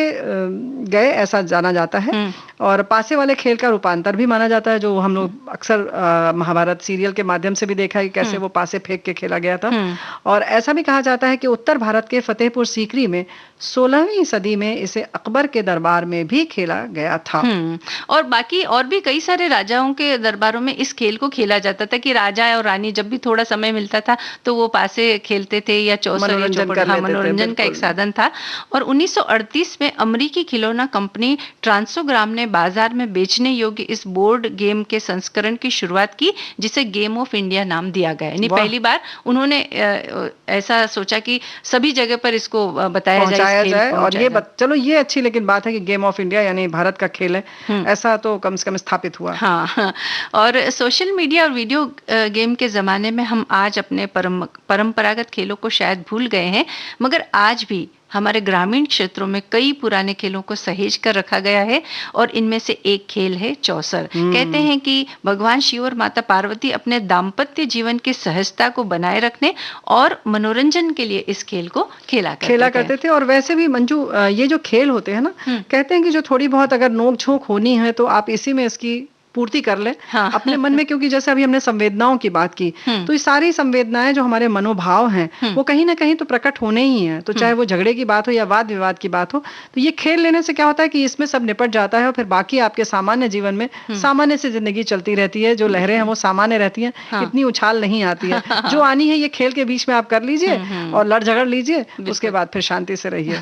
गए ऐसा जाना जाता है। और पासे वाले खेल का रूपांतर भी माना जाता है, जो हम लोग अक्सर महाभारत सीरियल के माध्यम से भी देखा है कि कैसे वो पासे फेंक के खेला गया था। और ऐसा भी कहा जाता है कि उत्तर भारत के फतेहपुर सीकरी में 16वीं सदी में इसे अकबर के दरबार में भी खेला गया था। और बाकी और भी कई सारे राजाओं के दरबारों में इस खेल को खेला जाता था कि राजा और रानी जब भी थोड़ा समय मिलता था तो वो पासे खेलते थे या चौसर मनोरंजन का एक साधन था। और 1938 में अमेरिकी खिलौना कंपनी ट्रांसोग्राम ने बाजार में बेचने योग्य इस बोर्ड गेम के संस्करण की शुरुआत की, जिसे गेम ऑफ इंडिया नाम दिया गया। यानी पहली बार उन्होंने ऐसा सोचा कि सभी जगह पर इसको बताया जाए। और ये चलो ये अच्छी लेकिन बात है कि गेम ऑफ इंडिया यानी भारत का खेल है, ऐसा तो कम से कम स्थापित हुआ। हाँ। और सोशल मीडिया और वीडियो गेम के जमाने में हम आज अपने परंपरागत खेलों को शायद भूल गए हैं, मगर आज भी हमारे ग्रामीण क्षेत्रों में कई पुराने खेलों को सहेज कर रखा गया है। और इनमें से एक खेल है चौसर। कहते हैं कि भगवान शिव और माता पार्वती अपने दाम्पत्य जीवन की सहजता को बनाए रखने और मनोरंजन के लिए इस खेल को खेला करते थे। और वैसे भी मंजू ये जो खेल होते हैं ना, कहते हैं कि जो थोड़ी बहुत अगर नोक झोंक होनी है तो आप इसी में इसकी पूर्ति कर ले अपने मन में। क्योंकि जैसे अभी हमने संवेदनाओं की बात की, तो ये सारी संवेदनाएं जो हमारे मनोभाव हैं वो कहीं ना कहीं तो प्रकट होने ही हैं। तो चाहे वो झगड़े की बात हो या वाद विवाद की बात हो, तो ये खेल लेने से क्या होता है कि इसमें सब निपट जाता है और फिर बाकी आपके सामान्य जीवन में सामान्य से जिंदगी चलती रहती है। जो लहरें हैं वो सामान्य रहती हैं, इतनी उछाल नहीं आती है। जो आनी है ये खेल के बीच में आप कर लीजिए और लड़ झगड़ लीजिए, उसके बाद फिर शांति से रहिए।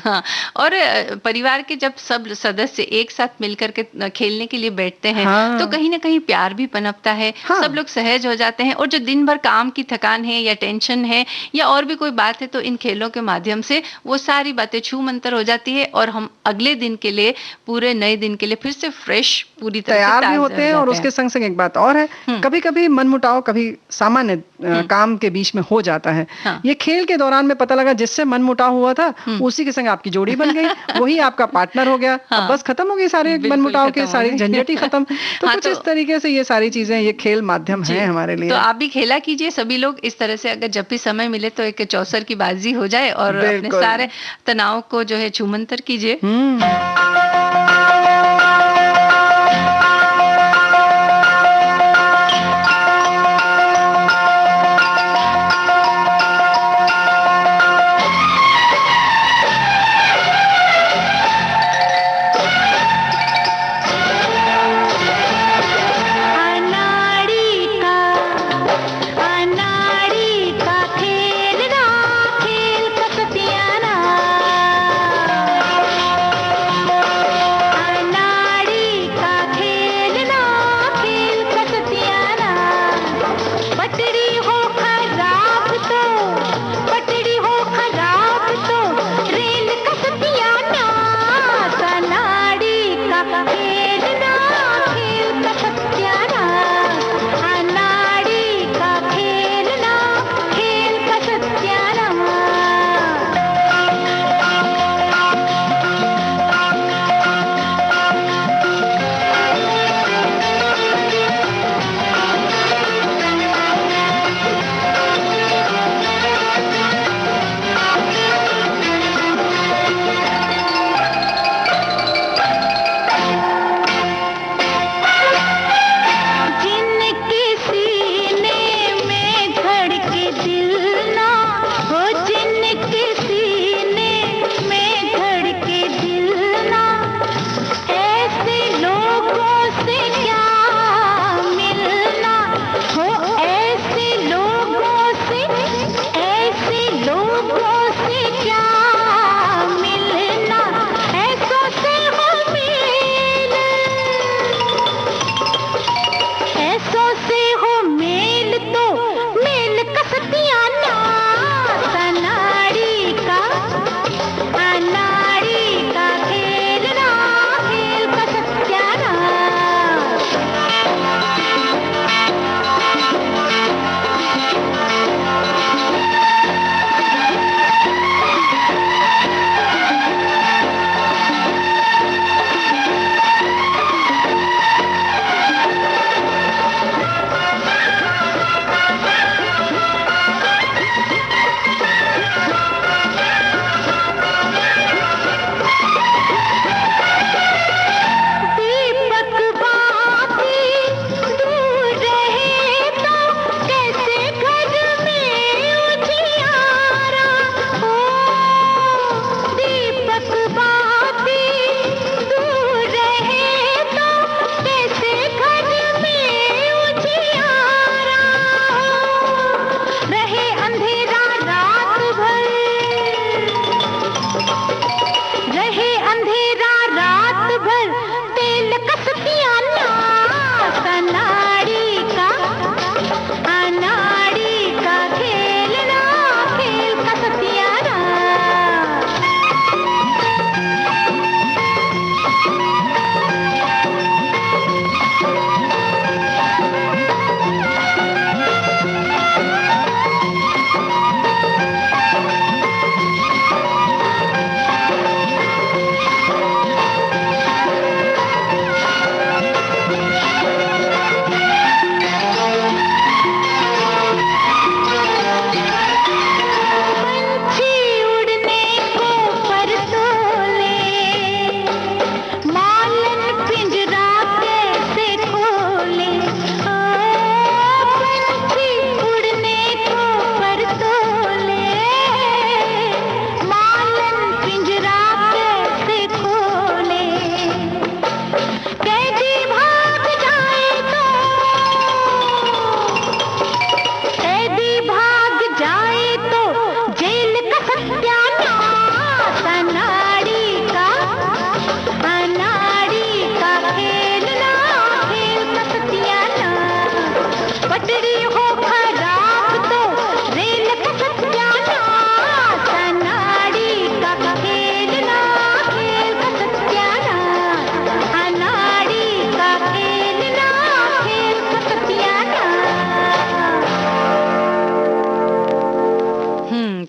और परिवार के जब सब सदस्य एक साथ मिलकर के खेलने के लिए बैठते हैं तो कहीं ना कहीं प्यार भी पनपता है। सब लोग सहज हो जाते हैं। और जो दिन भर काम की थकान है या टेंशन है या और भी कोई बात है, तो इन खेलों के माध्यम से वो सारी बातें छू मंतर हो जाती है और हम अगले दिन के लिए, पूरे नए दिन के लिए फिर से फ्रेश पूरी तरह तैयार भी होते हैं। और उसके संग संग एक बात और है, कभी कभी मनमुटाव कभी सामान्य काम के बीच में हो जाता है। ये खेल के दौरान में पता लगा जिससे मनमुटाव हुआ था उसी के संग आपकी जोड़ी बन गई, वही आपका पार्टनर हो गया। बस खत्म हो गई सारे मनमुटाव के सारी झंझट ही खत्म। तो कुछ इस तरीके से ये सारी चीजें, ये खेल माध्यम है हमारे लिए। तो आप भी खेला कीजिए सभी लोग इस तरह से। अगर जब भी समय मिले तो एक चौसर की बाजी हो जाए और अपने सारे तनाव को जो है छूमंतर कीजिए।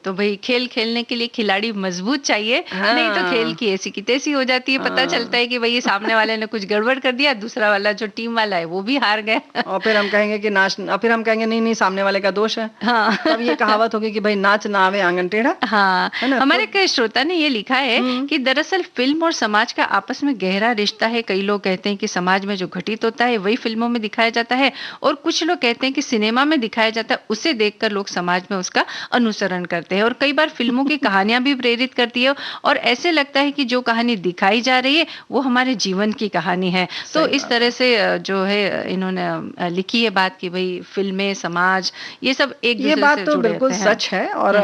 तो भाई खेल खेलने के लिए खिलाड़ी मजबूत चाहिए, नहीं तो खेल की ऐसी की तैसी हो जाती है। पता चलता है कि भाई सामने वाले ने कुछ गड़बड़ कर दिया, दूसरा वाला जो टीम वाला है वो भी हार गया। और फिर हम कहेंगे कि नाच, और फिर हम कहेंगे नहीं सामने वाले का दोष है। हाँ, तब ये कहावत होगी कि भाई नाच ना आवे आंगन टेढ़ा। हाँ, हमारे कई श्रोता ने ये लिखा है कि दरअसल फिल्म और समाज का आपस में गहरा रिश्ता है। कई लोग कहते हैं कि समाज में जो घटित होता है वही फिल्मों में दिखाया जाता है, और कुछ लोग कहते हैं कि सिनेमा में दिखाया जाता है उसे देखकर लोग समाज में उसका अनुसरण करते हैं। और कई बार फिल्मों की कहानियां भी प्रेरित करती है, और ऐसे लगता है कि जो कहानी दिखाई जा रही है वो हमारे जीवन की कहानी है। तो इस तरह से जो है इन्होंने लिखी है बात कि भाई फिल्में, समाज, ये सब एक दूसरे से जुड़े बात तो बिल्कुल सच है। और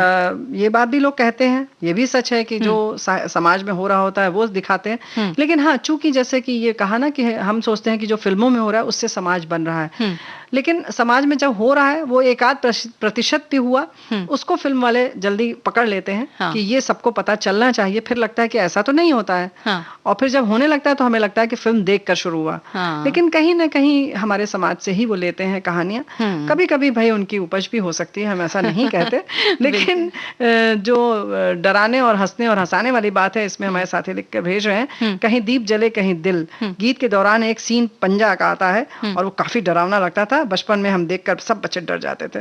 ये बात भी लोग कहते हैं, ये भी सच है कि जो समाज में हो रहा होता है वो दिखाते हैं। लेकिन हाँ, चूंकि जैसे कि ये कहा ना कि हम सोचते हैं कि जो फिल्मों में हो रहा है उससे समाज बन रहा है, लेकिन समाज में जब हो रहा है वो 1-8% भी हुआ, उसको फिल्म वाले जल्दी पकड़ लेते हैं कि ये सबको पता चलना चाहिए। फिर लगता है कि ऐसा तो नहीं होता है, और फिर जब होने लगता है तो हमें लगता है कि फिल्म देखकर शुरू हुआ। लेकिन कहीं ना कहीं हमारे समाज से ही वो लेते हैं कहानियां। कभी कभी भाई उनकी उपज भी हो सकती है, हम ऐसा नहीं कहते, लेकिन जो डराने और हंसने और हंसाने वाली बात है, इसमें हमारे साथी लिख कर भेज रहे हैं, कहीं दीप जले कहीं दिल गीत के दौरान एक सीन पंजा का आता है और वो काफी डरावना लगता था। बचपन में हम देखकर सब बच्चे डर जाते थे।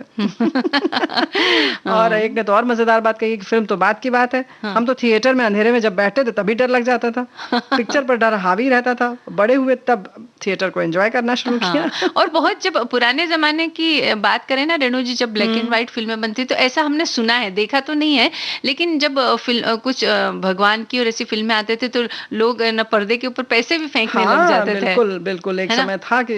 और एक ने तो और मजेदार बात कही कि फिल्म तो बात की बात है, हम तो थिएटर में अंधेरे में जब बैठते थे तभी डर लग जाता था, पिक्चर पर डर हावी रहता था। बड़े हुए तब थिएटर को एंजॉय करना शुरू किया। और बहुत जब पुराने जमाने की बात करें ना रेणु जी, जब ब्लैक एंड व्हाइट फिल्में बनती तो ऐसा हमने सुना है, देखा तो नहीं है, लेकिन जब कुछ भगवान की और ऐसी फिल्में आते थे तो लोग न पर्दे के ऊपर पैसे भी फेंकने लग जाते थे। बिल्कुल बिल्कुल। एक समय था कि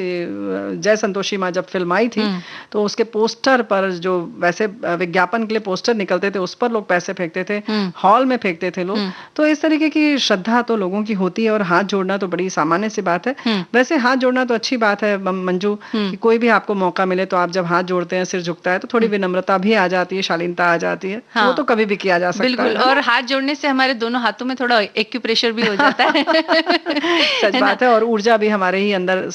जय संतोषी माँ जब फिल्म आई थी तो उसके पोस्टर पर, जो वैसे विज्ञापन के लिए पोस्टर निकलते थे, उस पर लोग पैसे फेंकते थे, हॉल में फेंकते थे लोग। तो इस तरीके की श्रद्धा तो लोगों की होती है, और हाथ जोड़ना तो बड़ी सामान्य सी बात है। वैसे हाथ जोड़ना तो अच्छी बात है मंजू, कि कोई भी आपको मौका मिले तो आप जब हाथ जोड़ते हैं, सिर झुकता है, तो थोड़ी विनम्रता भी आ जाती है, शालीनता आ जाती है। वो तो कभी भी किया जा सकता है। बिल्कुल। और हाथ जोड़ने से हमारे दोनों हाथों में थोड़ा एक्यूप्रेशर भी हो जाता है। सच बात है। और ऊर्जा भी हमारे ही अंदर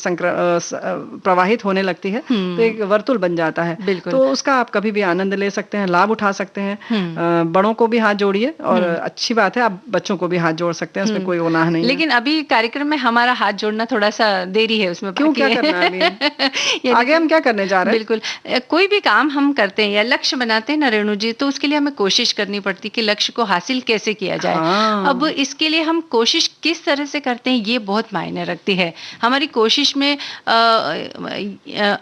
प्रवाहित होने लगती है, तो एक वर्तुल बन जाता है। तो उसका आप कभी भी आनंद ले सकते हैं, लाभ उठा सकते हैं। बड़ों को भी हाथ जोड़िए, और अच्छी बात है आप बच्चों को भी हाथ जोड़ सकते हैं, उसमें कोई गुनाह नहीं। लेकिन अभी कार्यक्रम में हमारा हाथ जोड़ना थोड़ा सा देरी है, उसमें क्यों, क्या करना है अभी? आगे हम क्या करने जा रहे हैं? बिल्कुल। कोई भी काम हम करते हैं या लक्ष्य बनाते हैं ना रेणु जी, तो उसके लिए हमें कोशिश करनी पड़ती है कि लक्ष्य को हासिल कैसे किया जाए। अब इसके लिए हम कोशिश किस तरह से करते हैं ये बहुत मायने रखती है। हमारी कोशिश में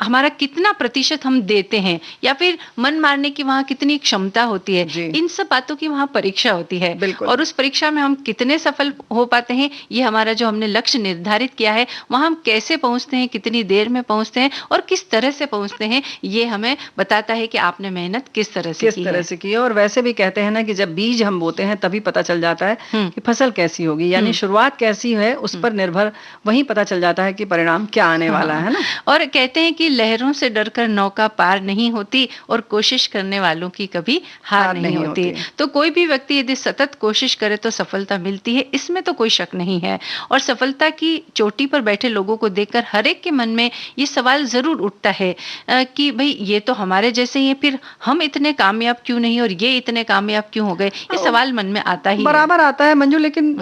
हमारा कितना प्रतिशत हम देते हैं, या फिर मन मारने की वहाँ कितनी क्षमता होती है, इन सब बातों की वहाँ परीक्षा होती है। और उस परीक्षा में हम कितने सफल हो पाते हैं, ये हमारा जो हमने लक्ष्य निर्धारित किया है वहाँ हम कैसे पहुंचते हैं, कितनी देर में पहुंचते हैं और किस तरह से पहुंचते हैं, ये हमें बताता है कि आपने मेहनत किस तरह से की है। और वैसे भी कहते हैं ना कि जब बीज हम बोते हैं तभी पता चल जाता है कि फसल कैसी होगी, यानी शुरुआत कैसी है उस पर निर्भर वहीं पता चल जाता है कि परिणाम क्या आने वाला है ना। और कहते हैं कि लहरों से डरकर नौका पार नहीं होती, और कोशिश करने वालों की कभी हार नहीं होती। तो कोई भी व्यक्ति यदि सतत कोशिश करे तो सफलता मिलती है, इसमें तो कोई शक नहीं है। और सफलता की चोटी पर बैठे लोगों को देखकर हर एक के मन में ये सवाल जरूर उठता है कि भाई ये तो हमारे जैसे ही है, फिर हम इतने कामयाब क्यों नहीं और ये इतने कामयाब क्यों हो गए, ये सवाल मन में आता ही बराबर आता है मंजू। लेकिन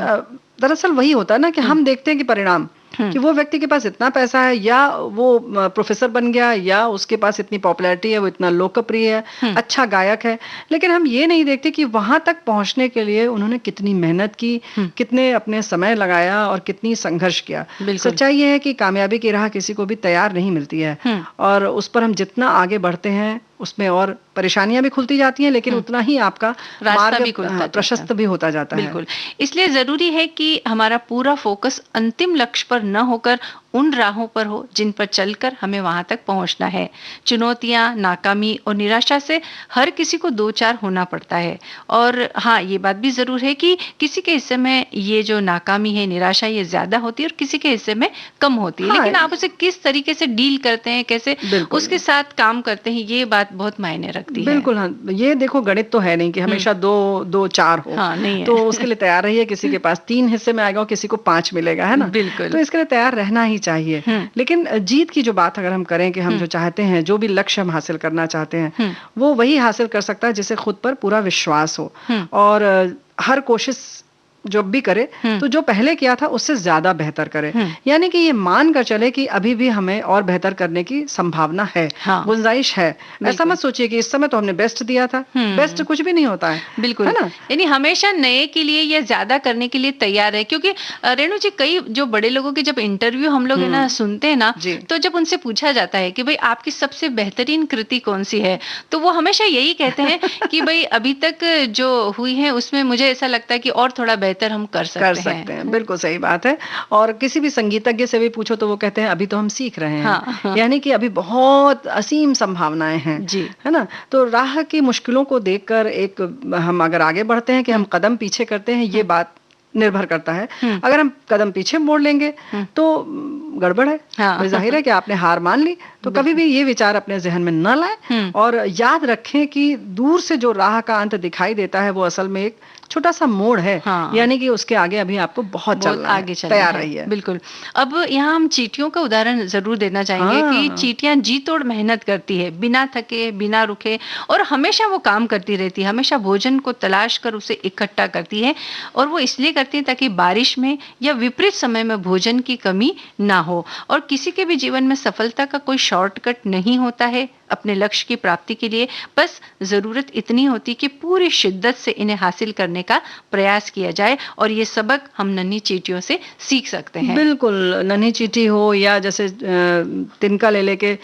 दरअसल वही होता है ना कि हम देखते हैं कि परिणाम, कि वो व्यक्ति के पास इतना पैसा है, या वो प्रोफेसर बन गया, या उसके पास इतनी पॉपुलैरिटी है, वो इतना लोकप्रिय है, अच्छा गायक है, लेकिन हम ये नहीं देखते कि वहां तक पहुंचने के लिए उन्होंने कितनी मेहनत की, कितने अपने समय लगाया और कितनी संघर्ष किया। सच्चाई ये है कि कामयाबी की राह किसी को भी तैयार नहीं मिलती है, और उस पर हम जितना आगे बढ़ते हैं उसमें और परेशानियां भी खुलती जाती हैं, लेकिन उतना ही आपका रास्ता भी प्रशस्त भी होता जाता है। बिल्कुल। इसलिए जरूरी है कि हमारा पूरा फोकस अंतिम लक्ष्य पर न होकर उन राहों पर हो जिन पर चलकर हमें वहां तक पहुंचना है। चुनौतियां, नाकामी और निराशा से हर किसी को दो चार होना पड़ता है। और हाँ, ये बात भी जरूर है कि किसी के हिस्से में ये जो नाकामी है, निराशा, ये ज्यादा होती है और किसी के हिस्से में कम होती है। लेकिन आप उसे किस तरीके से डील करते हैं, कैसे उसके साथ काम करते हैं, ये बात बहुत मायने रखती है। बिल्कुल। हाँ, ये देखो गणित तो है नहीं कि हमेशा दो चार हो। हाँ, नहीं है। तो उसके लिए तैयार रहिए, किसी के पास 3 हिस्से में आएगा, किसी को 5 मिलेगा, है ना। बिल्कुल। तो इसके लिए तैयार रहना ही चाहिए। लेकिन जीत की जो बात अगर हम करें कि हम जो चाहते हैं, जो भी लक्ष्य हम हासिल करना चाहते हैं, वो वही हासिल कर सकता है जिसे खुद पर पूरा विश्वास हो और हर कोशिश जो भी करे तो जो पहले किया था उससे ज्यादा बेहतर करे। यानी कि ये मान कर चले कि अभी भी हमें और बेहतर करने की संभावना है, गुंजाइश है। ऐसा मत सोचिए कि इस समय तो हमने बेस्ट दिया था, बेस्ट कुछ भी नहीं होता है। बिल्कुल, है ना? यानी हमेशा नए के लिए या ज्यादा करने के लिए तैयार है। क्योंकि रेणु जी, कई जो बड़े लोगों के जब इंटरव्यू हम लोग है ना सुनते हैं ना, तो जब उनसे पूछा जाता है कि भाई आपकी सबसे बेहतरीन कृति कौन सी है, तो वो हमेशा यही कहते हैं कि भाई अभी तक जो हुई है उसमें मुझे ऐसा लगता है कि और थोड़ा बेहतर हम कर सकते हैं। बिल्कुल सही बात है। और किसी भी संगीतज्ञ से भी पूछो तो वो कहते हैं अभी तो हम सीख रहे हैं। यानी कि अभी बहुत असीम संभावनाएं हैं जी, है ना? तो राह की मुश्किलों को देखकर एक हम अगर आगे बढ़ते हैं कि हम कदम पीछे करते हैं, ये बात निर्भर करता है। अगर हम कदम पीछे मोड़ लेंगे तो गड़बड़ है। जाहिर है कि आपने हार मान ली। तो कभी भी ये विचार अपने जहन में न लाएं और याद रखें कि दूर से जो राह का अंत दिखाई देता है वो असल में एक छोटा सा मोड़ है। यानी कि उसके आगे अभी आपको बहुत चलना है, तैयार रहिए। बिल्कुल। अब यहाँ हम चींटियों का उदाहरण जरूर देना चाहेंगे कि चींटियां जी तोड़ मेहनत करती है, बिना थके, बिना रुके, और हमेशा वो काम करती रहती है। हमेशा भोजन को तलाश कर उसे इकट्ठा करती है, और वो इसलिए करती है ताकि बारिश में या विपरीत समय में भोजन की कमी ना हो। और किसी के भी जीवन में सफलता का कोई शॉर्टकट नहीं होता है अपने लक्ष्य की प्राप्ति के लिए। बस जरूरत इतनी होती कि पूरी शिद्दत से इन्हें हासिल करने का प्रयास किया जाए, और ये सबक हम नन्ही चींटियों से सीख सकते हैं। बिल्कुल, नन्ही चींटी हो या जैसे तिनका ले लेके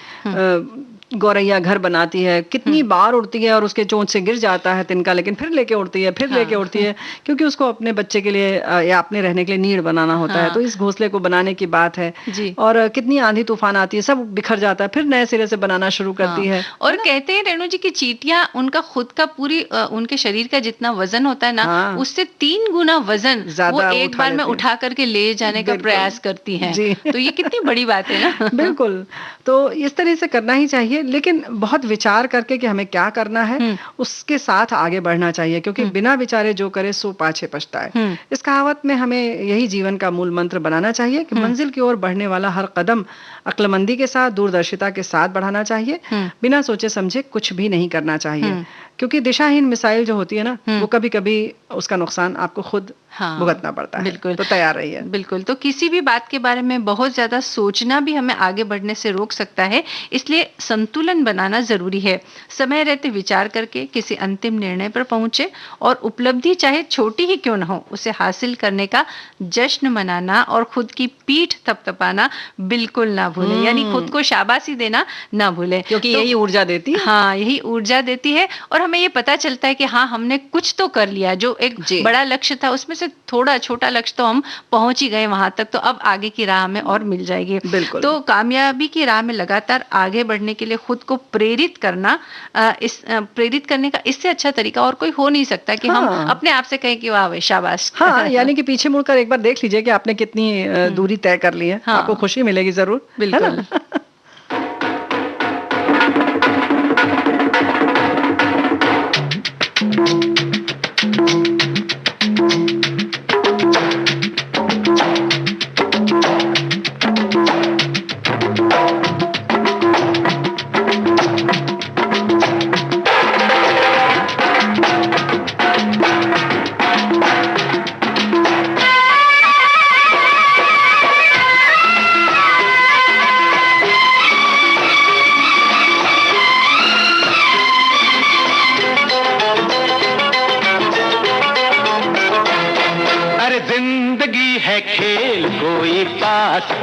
गौरैया घर बनाती है, कितनी बार उड़ती है और उसके चोंच से गिर जाता है तिनका, लेकिन फिर लेके उड़ती है, फिर लेके उड़ती है, क्योंकि उसको अपने बच्चे के लिए या अपने रहने के लिए नीड़ बनाना होता है। तो इस घोंसले को बनाने की बात है। और कितनी आंधी तूफान आती है, सब बिखर जाता है, फिर नए सिरे से बनाना शुरू करती है। और कहते हैं रेणु जी की चींटियां उनका खुद का पूरी उनके शरीर का जितना वजन होता है ना, उससे 3 गुना वजन वो एक बार में उठा करके ले जाने का प्रयास करती हैं। तो ये कितनी बड़ी बात है ना। बिल्कुल, तो इस तरह से करना ही चाहिए, लेकिन बहुत विचार करके कि हमें क्या करना है उसके साथ आगे बढ़ना चाहिए, क्योंकि बिना विचारे जो करे सो पाछे पछताए। इस कहावत में हमें यही जीवन का मूल मंत्र बनाना चाहिए कि मंजिल की ओर बढ़ने वाला हर कदम अक्लमंदी के साथ, दूरदर्शिता के साथ बढ़ाना चाहिए। बिना सोचे समझे कुछ भी नहीं करना चाहिए, क्योंकि दिशाहीन मिसाइल जो होती है ना, वो कभी कभी उसका नुकसान आपको खुद भुगतना पड़ता है। बिल्कुल, तो तैयार रहिए। बिल्कुल। तो किसी भी बात के बारे में बहुत ज्यादा सोचना भी हमें आगे बढ़ने से रोक सकता है, इसलिए संतुलन बनाना जरूरी है। समय रहते विचार करके किसी अंतिम निर्णय पर पहुंचे, और उपलब्धि चाहे छोटी ही क्यों न हो उसे हासिल करने का जश्न मनाना और खुद की पीठ थपथपाना बिल्कुल ना भूलें। यानी खुद को शाबाशी देना ना भूलें, क्योंकि यही ऊर्जा देती है। यही ऊर्जा देती है, और हमें ये पता चलता है कि हमने कुछ तो कर लिया। जो एक बड़ा लक्ष्य था उसमें से थोड़ा छोटा लक्ष्य तो हम पहुंच ही गए वहां तक, तो अब आगे की राह में और मिल जाएगी। तो कामयाबी की राह में लगातार आगे बढ़ने के लिए खुद को प्रेरित करने का इससे अच्छा तरीका और कोई हो नहीं सकता कि हम अपने आप से कहें कि वाह शाबाश। यानी कि पीछे मुड़कर एक बार देख लीजिए कि आपने कितनी दूरी तय कर ली है। आपको खुशी मिलेगी जरूर। बिल्कुल।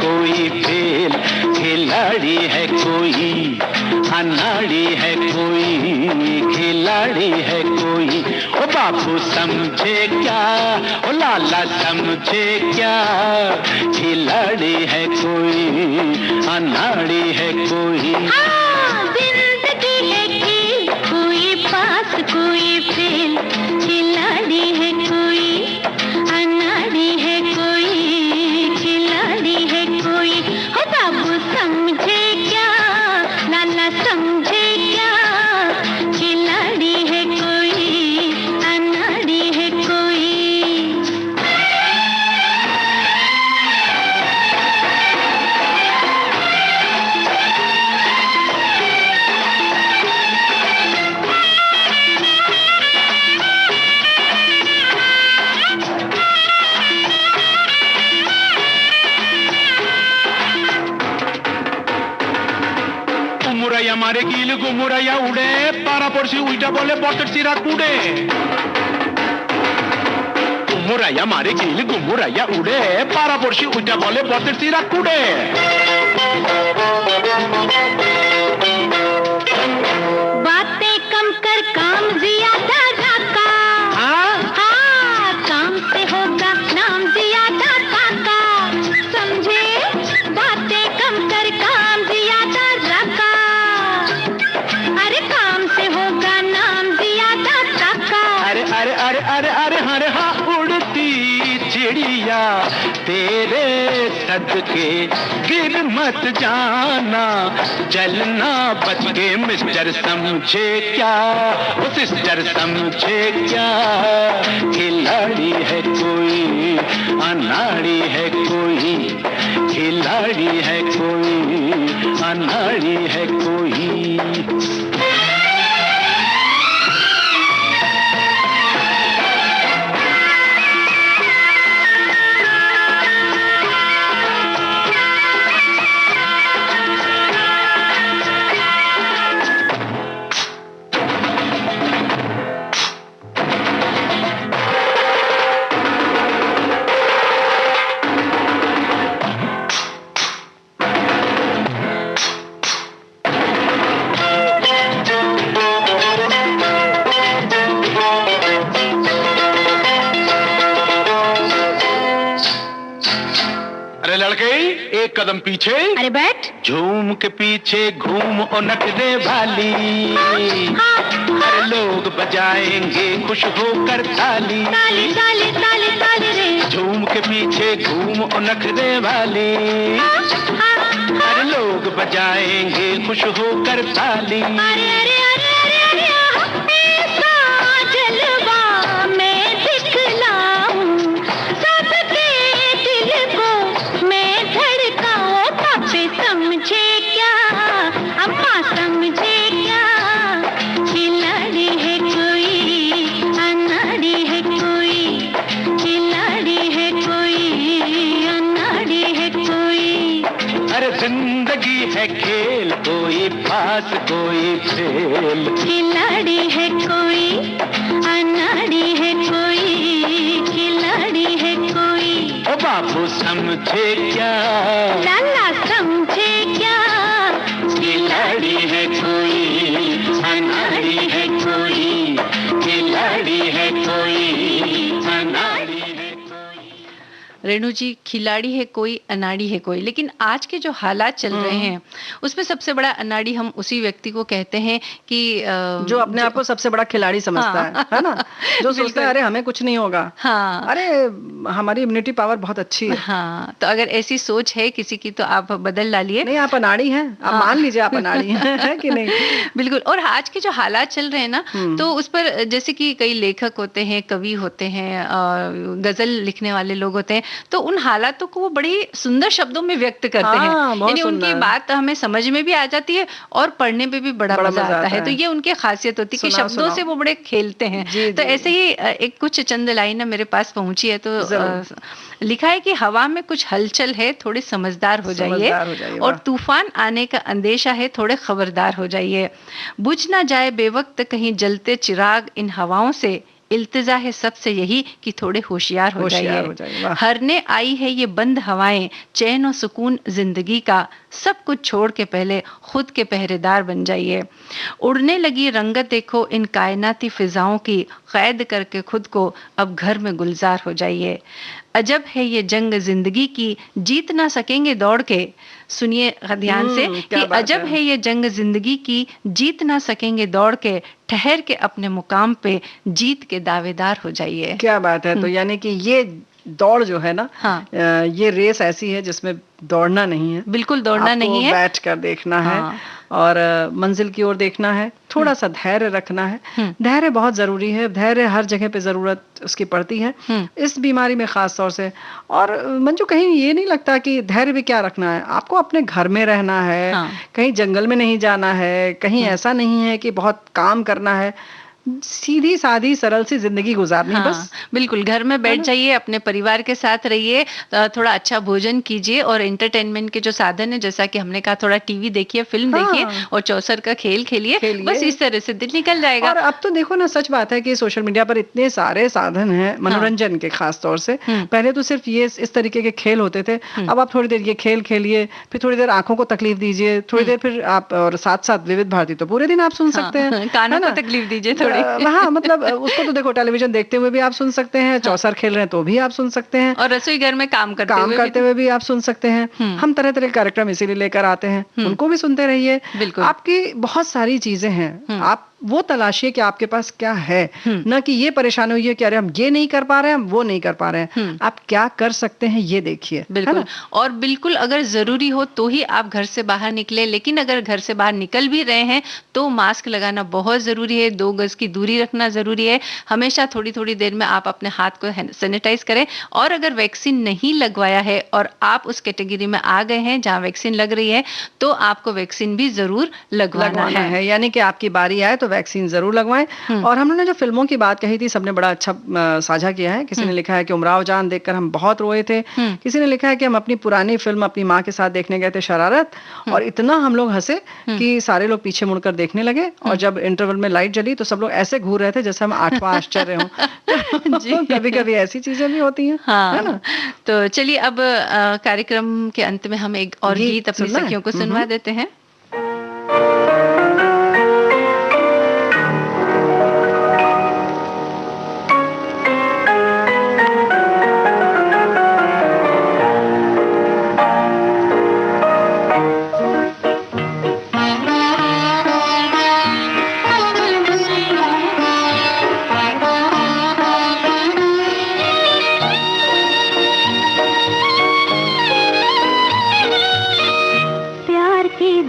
कोई फेल, खिलाड़ी है कोई, अनाड़ी है कोई, खिलाड़ी है कोई। ओ बाबू समझे क्या, ओ लाला समझे क्या, खिलाड़ी है कोई, अनाड़ी है कोई। जिंदगी है खेल, कोई पास कोई फेल, खिलाड़ी है कोई, अनाड़ी है कोई, खिलाड़ी है कोई। हो बाबू समझे क्या, लाला समझे क्या, खिलाड़ी है कोई, अनाड़ी है कोई। मारे कील गुमुराया उड़े पारा पड़ोसी उल्टा बोले बॉटल सिरा कूड़े गुमुराया मारे कील गुमुराया उड़े पारा पड़ोसी उल्टा बोले बॉटल सिरा कूड़े बातें कम कर काम ज्यादा रखा हाँ काम से होगा नाम ज्यादा काका समझे बातें कम कर काम ज्यादा रखा अरे काम से होगा नाम ज्यादा काका अरे अरे अरे अरे अरे हरे हाँ उड़ती चिड़िया तेरे सदके गिर मत जाना चलना बच के मिस्टर समझे क्या वो सिस्टर समझे क्या खिलाड़ी है कोई अनाड़ी है कोई खिलाड़ी है कोई अनाड़ी है कोई एक कदम पीछे अरे बैठ झूम के पीछे घूम और नखरे वाली अरे लोग बजाएंगे खुश होकर ताली ताली ताली ताली ताली रे झूम के पीछे घूम और नखरे वाली अरे लोग बजाएंगे खुश होकर ताली अरे अरे अरे अरे अरे ऐसा जलवा मैं दिखलाऊं सबके दिल को मैं धड़काऊं पापे समझे क्या अम्मा समझे क्या खिलाड़ी है कोई अनाड़ी है कोई खिलाड़ी है कोई अनाड़ी है कोई अरे जिंदगी है खेल कोई पास कोई खेल खिलाड़ी है कोई अनाड़ी है कोई खिलाड़ी है कोई ओ बाबू समझे क्या लाला समझे क्या खिलाड़ी है कोई अनाड़ी है कोई खिलाड़ी है कोई अनाड़ी है कोई। रेणु जी, खिलाड़ी है कोई अनाड़ी है कोई, लेकिन आज के जो हालात चल रहे हैं उसमें सबसे बड़ा अनाड़ी हम उसी व्यक्ति को कहते हैं कि जो अपने आप को सबसे बड़ा खिलाड़ी समझता है ना, जो सोचता है अरे हमें कुछ नहीं होगा, हाँ, अरे हमारी इम्यूनिटी पावर बहुत अच्छी है। हाँ, तो अगर ऐसी सोच है किसी की तो आप बदल डालिए। नहीं, आप अनाड़ी हैं, आप मान लीजिए आप अनाड़ी हैं, है कि नहीं? बिल्कुल। और आज के जो हालात चल रहे हैं ना, तो उस पर जैसे कि कई लेखक होते हैं, कवि होते हैं, गजल लिखने वाले लोग होते हैं, तो उन हालातों को वो बड़ी सुंदर शब्दों में व्यक्त करते हैं, यानी उनकी बात हमें समझ में भी आ जाती है और पढ़ने पे भी बड़ा मजा आता है। तो ये उनकी खासियत होती है कि शब्दों से वो बड़े खेलते हैं। तो ऐसे ही एक कुछ चंद लाइन मेरे पास पहुंची है, तो लिखा है कि हवा में कुछ हलचल है, थोड़े समझदार हो जाइए, और तूफान आने का अंदेशा है, थोड़े खबरदार हो जाइए। बुझ ना जाए बेवक्त कहीं जलते चिराग इन हवाओं से, इल्तिजा है सबसे यही कि थोड़े होशियार हो जाइए। हरने आई है ये बंद हवाएं चैन और सुकून जिंदगी का, सब कुछ छोड़ के पहले खुद के पहरेदार बन जाइए। उड़ने लगी रंगत देखो इन कायनाती फिजाओं की, कैद करके खुद को अब घर में गुलजार हो जाइए। अजब है ये जंग जिंदगी की, जीत ना सकेंगे दौड़ के। सुनिए ध्यान से कि अजब है ये जंग जिंदगी की, जीत ना सकेंगे दौड़ के, ठहर के अपने मुकाम पे जीत के दावेदार हो जाइए। क्या बात है। तो यानी कि ये दौड़ जो है ना, ये रेस ऐसी है जिसमें दौड़ना नहीं है, बिल्कुल दौड़ना नहीं है, बैठ कर देखना है और मंजिल की ओर देखना है, थोड़ा सा धैर्य रखना है। धैर्य बहुत जरूरी है, धैर्य हर जगह पे जरूरत उसकी पड़ती है, इस बीमारी में खास तौर से। और मंजू, कहीं ये नहीं लगता कि धैर्य भी क्या रखना है, आपको अपने घर में रहना है, कहीं जंगल में नहीं जाना है, कहीं ऐसा नहीं है कि बहुत काम करना है, सीधी सादी सरल सी जिंदगी गुजारनी। हाँ, बस बिल्कुल घर में बैठ जाइए, अपने परिवार के साथ रहिए, थोड़ा अच्छा भोजन कीजिए और एंटरटेनमेंट के जो साधन है जैसा कि हमने कहा थोड़ा टीवी देखिए, फिल्म देखिए और चौसर का खेल खेलिए, बस इस तरह से दिन निकल जाएगा। और अब तो देखो ना, सच बात है कि सोशल मीडिया पर इतने सारे साधन हैं मनोरंजन के, खास तौर से। पहले तो सिर्फ ये इस तरीके के खेल होते थे, अब आप थोड़ी देर ये खेल खेलिए, फिर थोड़ी देर आंखों को तकलीफ दीजिए, थोड़ी देर फिर आप, और साथ साथ विविध भारती तो पूरे दिन आप सुन सकते हैं, कानों को तकलीफ दीजिए थोड़ी। हाँ, मतलब उसको तो देखो टेलीविजन देखते हुए भी आप सुन सकते हैं, चौसर खेल रहे हैं तो भी आप सुन सकते हैं, और रसोई घर में काम करते हुए भी आप सुन सकते हैं। हम तरह तरह के कार्यक्रम इसीलिए लेकर आते हैं, उनको भी सुनते रहिए। आपकी बहुत सारी चीजें हैं, आप वो तलाशिए कि आपके पास क्या है, ना कि ये परेशानी हुई है कि अरे हम ये नहीं कर पा रहे हैं, हम वो नहीं कर पा रहे हैं। आप क्या कर सकते हैं ये देखिए। बिल्कुल, और बिल्कुल अगर जरूरी हो तो ही आप घर से बाहर निकले, लेकिन अगर घर से बाहर निकल भी रहे हैं तो मास्क लगाना बहुत जरूरी है, 2 गज की दूरी रखना जरूरी है, हमेशा थोड़ी थोड़ी देर में आप अपने हाथ को सैनिटाइज करें। और अगर वैक्सीन नहीं लगवाया है और आप उस कैटेगरी में आ गए हैं जहां वैक्सीन लग रही है, तो आपको वैक्सीन भी जरूर लगवाना है। यानी कि आपकी बारी आए तो वैक्सीन जरूर लगवाएं। और हम लोगों ने जो फिल्मों की बात कही थी, सबने बड़ा अच्छा साझा किया है। किसी ने लिखा है कि उमराव जान देखकर हम बहुत रोए थे, किसी ने लिखा है कि हम अपनी पुरानी फिल्म अपनी माँ के साथ देखने गए थे शरारत, और इतना हम लोग हंसे कि सारे लोग पीछे मुड़कर देखने लगे, और जब इंटरवल में लाइट जली तो सब लोग ऐसे घूर रहे थे जैसे हम 8वां आश्चर्य हो। कभी कभी ऐसी चीजें भी होती हैं, है ना। तो चलिए अब कार्यक्रम के अंत में हम एक और गीत अपनी सखियों को सुनवा देते हैं। प्यार की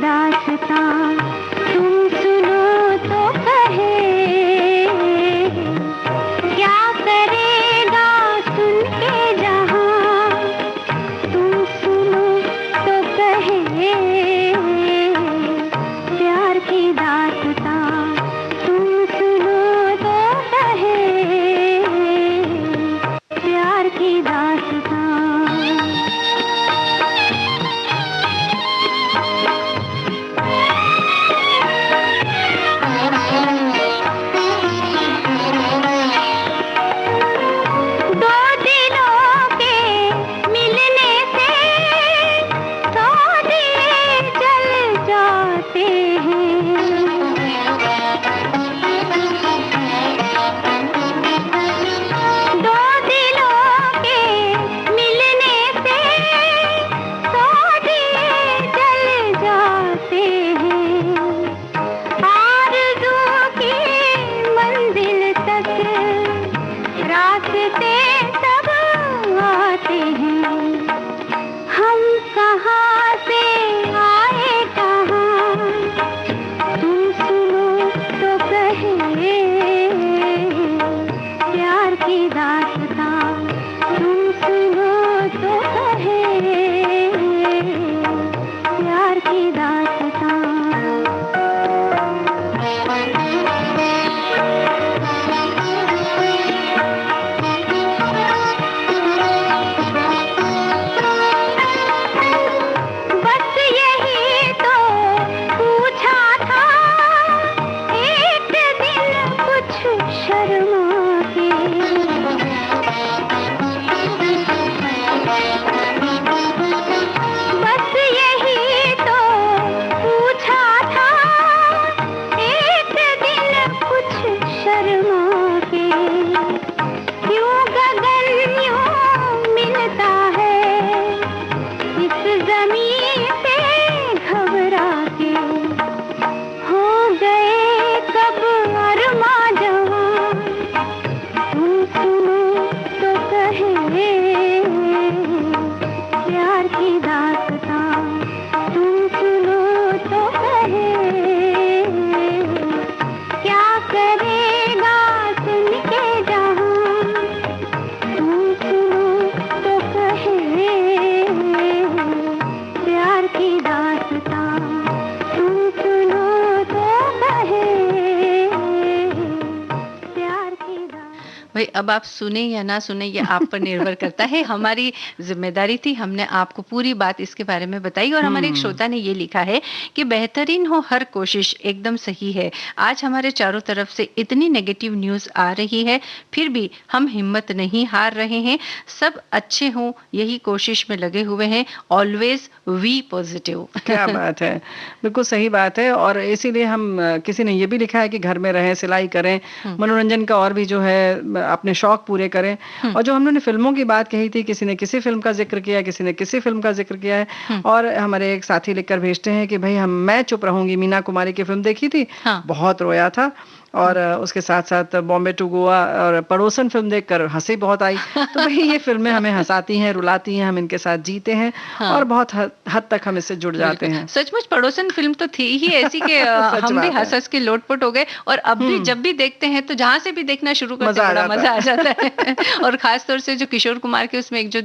भाई अब आप सुने या ना सुने ये आप पर निर्भर करता है। हमारी जिम्मेदारी थी, हमने आपको पूरी बात इसके बारे में बताई। और हमारे एक श्रोता ने ये लिखा है कि बेहतरीन हो हर कोशिश, एकदम सही है। आज हमारे चारों तरफ से इतनी नेगेटिव न्यूज आ रही है, फिर भी हम हिम्मत नहीं हार रहे हैं। सब अच्छे हों यही कोशिश में लगे हुए हैं। Always V positive. क्या बात है, बिल्कुल सही बात है। और इसीलिए हम, किसी ने ये भी लिखा है कि घर में रहें, सिलाई करें, मनोरंजन का और भी जो है अपने शौक पूरे करें। और जो हमने फिल्मों की बात कही थी, किसी ने किसी फिल्म का जिक्र किया, किसी ने किसी फिल्म का जिक्र किया है। और हमारे एक साथी लिखकर भेजते हैं कि भाई मैं चुप रहूंगी मीना कुमारी की फिल्म देखी थी, बहुत रोया था। और उसके साथ साथ बॉम्बे टू गोवा और पड़ोसन फिल्म देखकर हंसी बहुत आई। तो भाई ये फिल्में हमें हंसाती हैं, रुलाती हैं, हम इनके साथ जीते हैं। और बहुत हद तक हम इससे जुड़ जाते हैं। सचमुच पड़ोसन फिल्म तो थी ही ऐसी कि हम भी हंस हंस के लोटपोट हो गए। और अब भी जब भी देखते हैं तो जहां से भी देखना शुरू करते हैं मजा आ जाता है। और खास तौर से जो किशोर कुमार के उसमें एक जो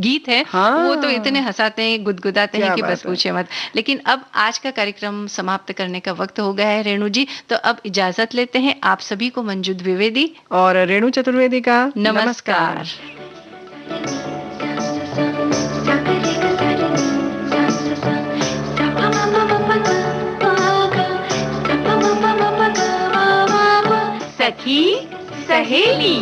गीत है वो तो इतने हंसाते हैं, गुदगुदाते हैं कि बस पूछे मत। लेकिन अब आज का कार्यक्रम समाप्त करने का वक्त हो गया है रेणु जी, तो अब इजाजत लेते हैं आप सभी को। मंजू द्विवेदी और रेणु चतुर्वेदी का नमस्कार। सखी सहेली।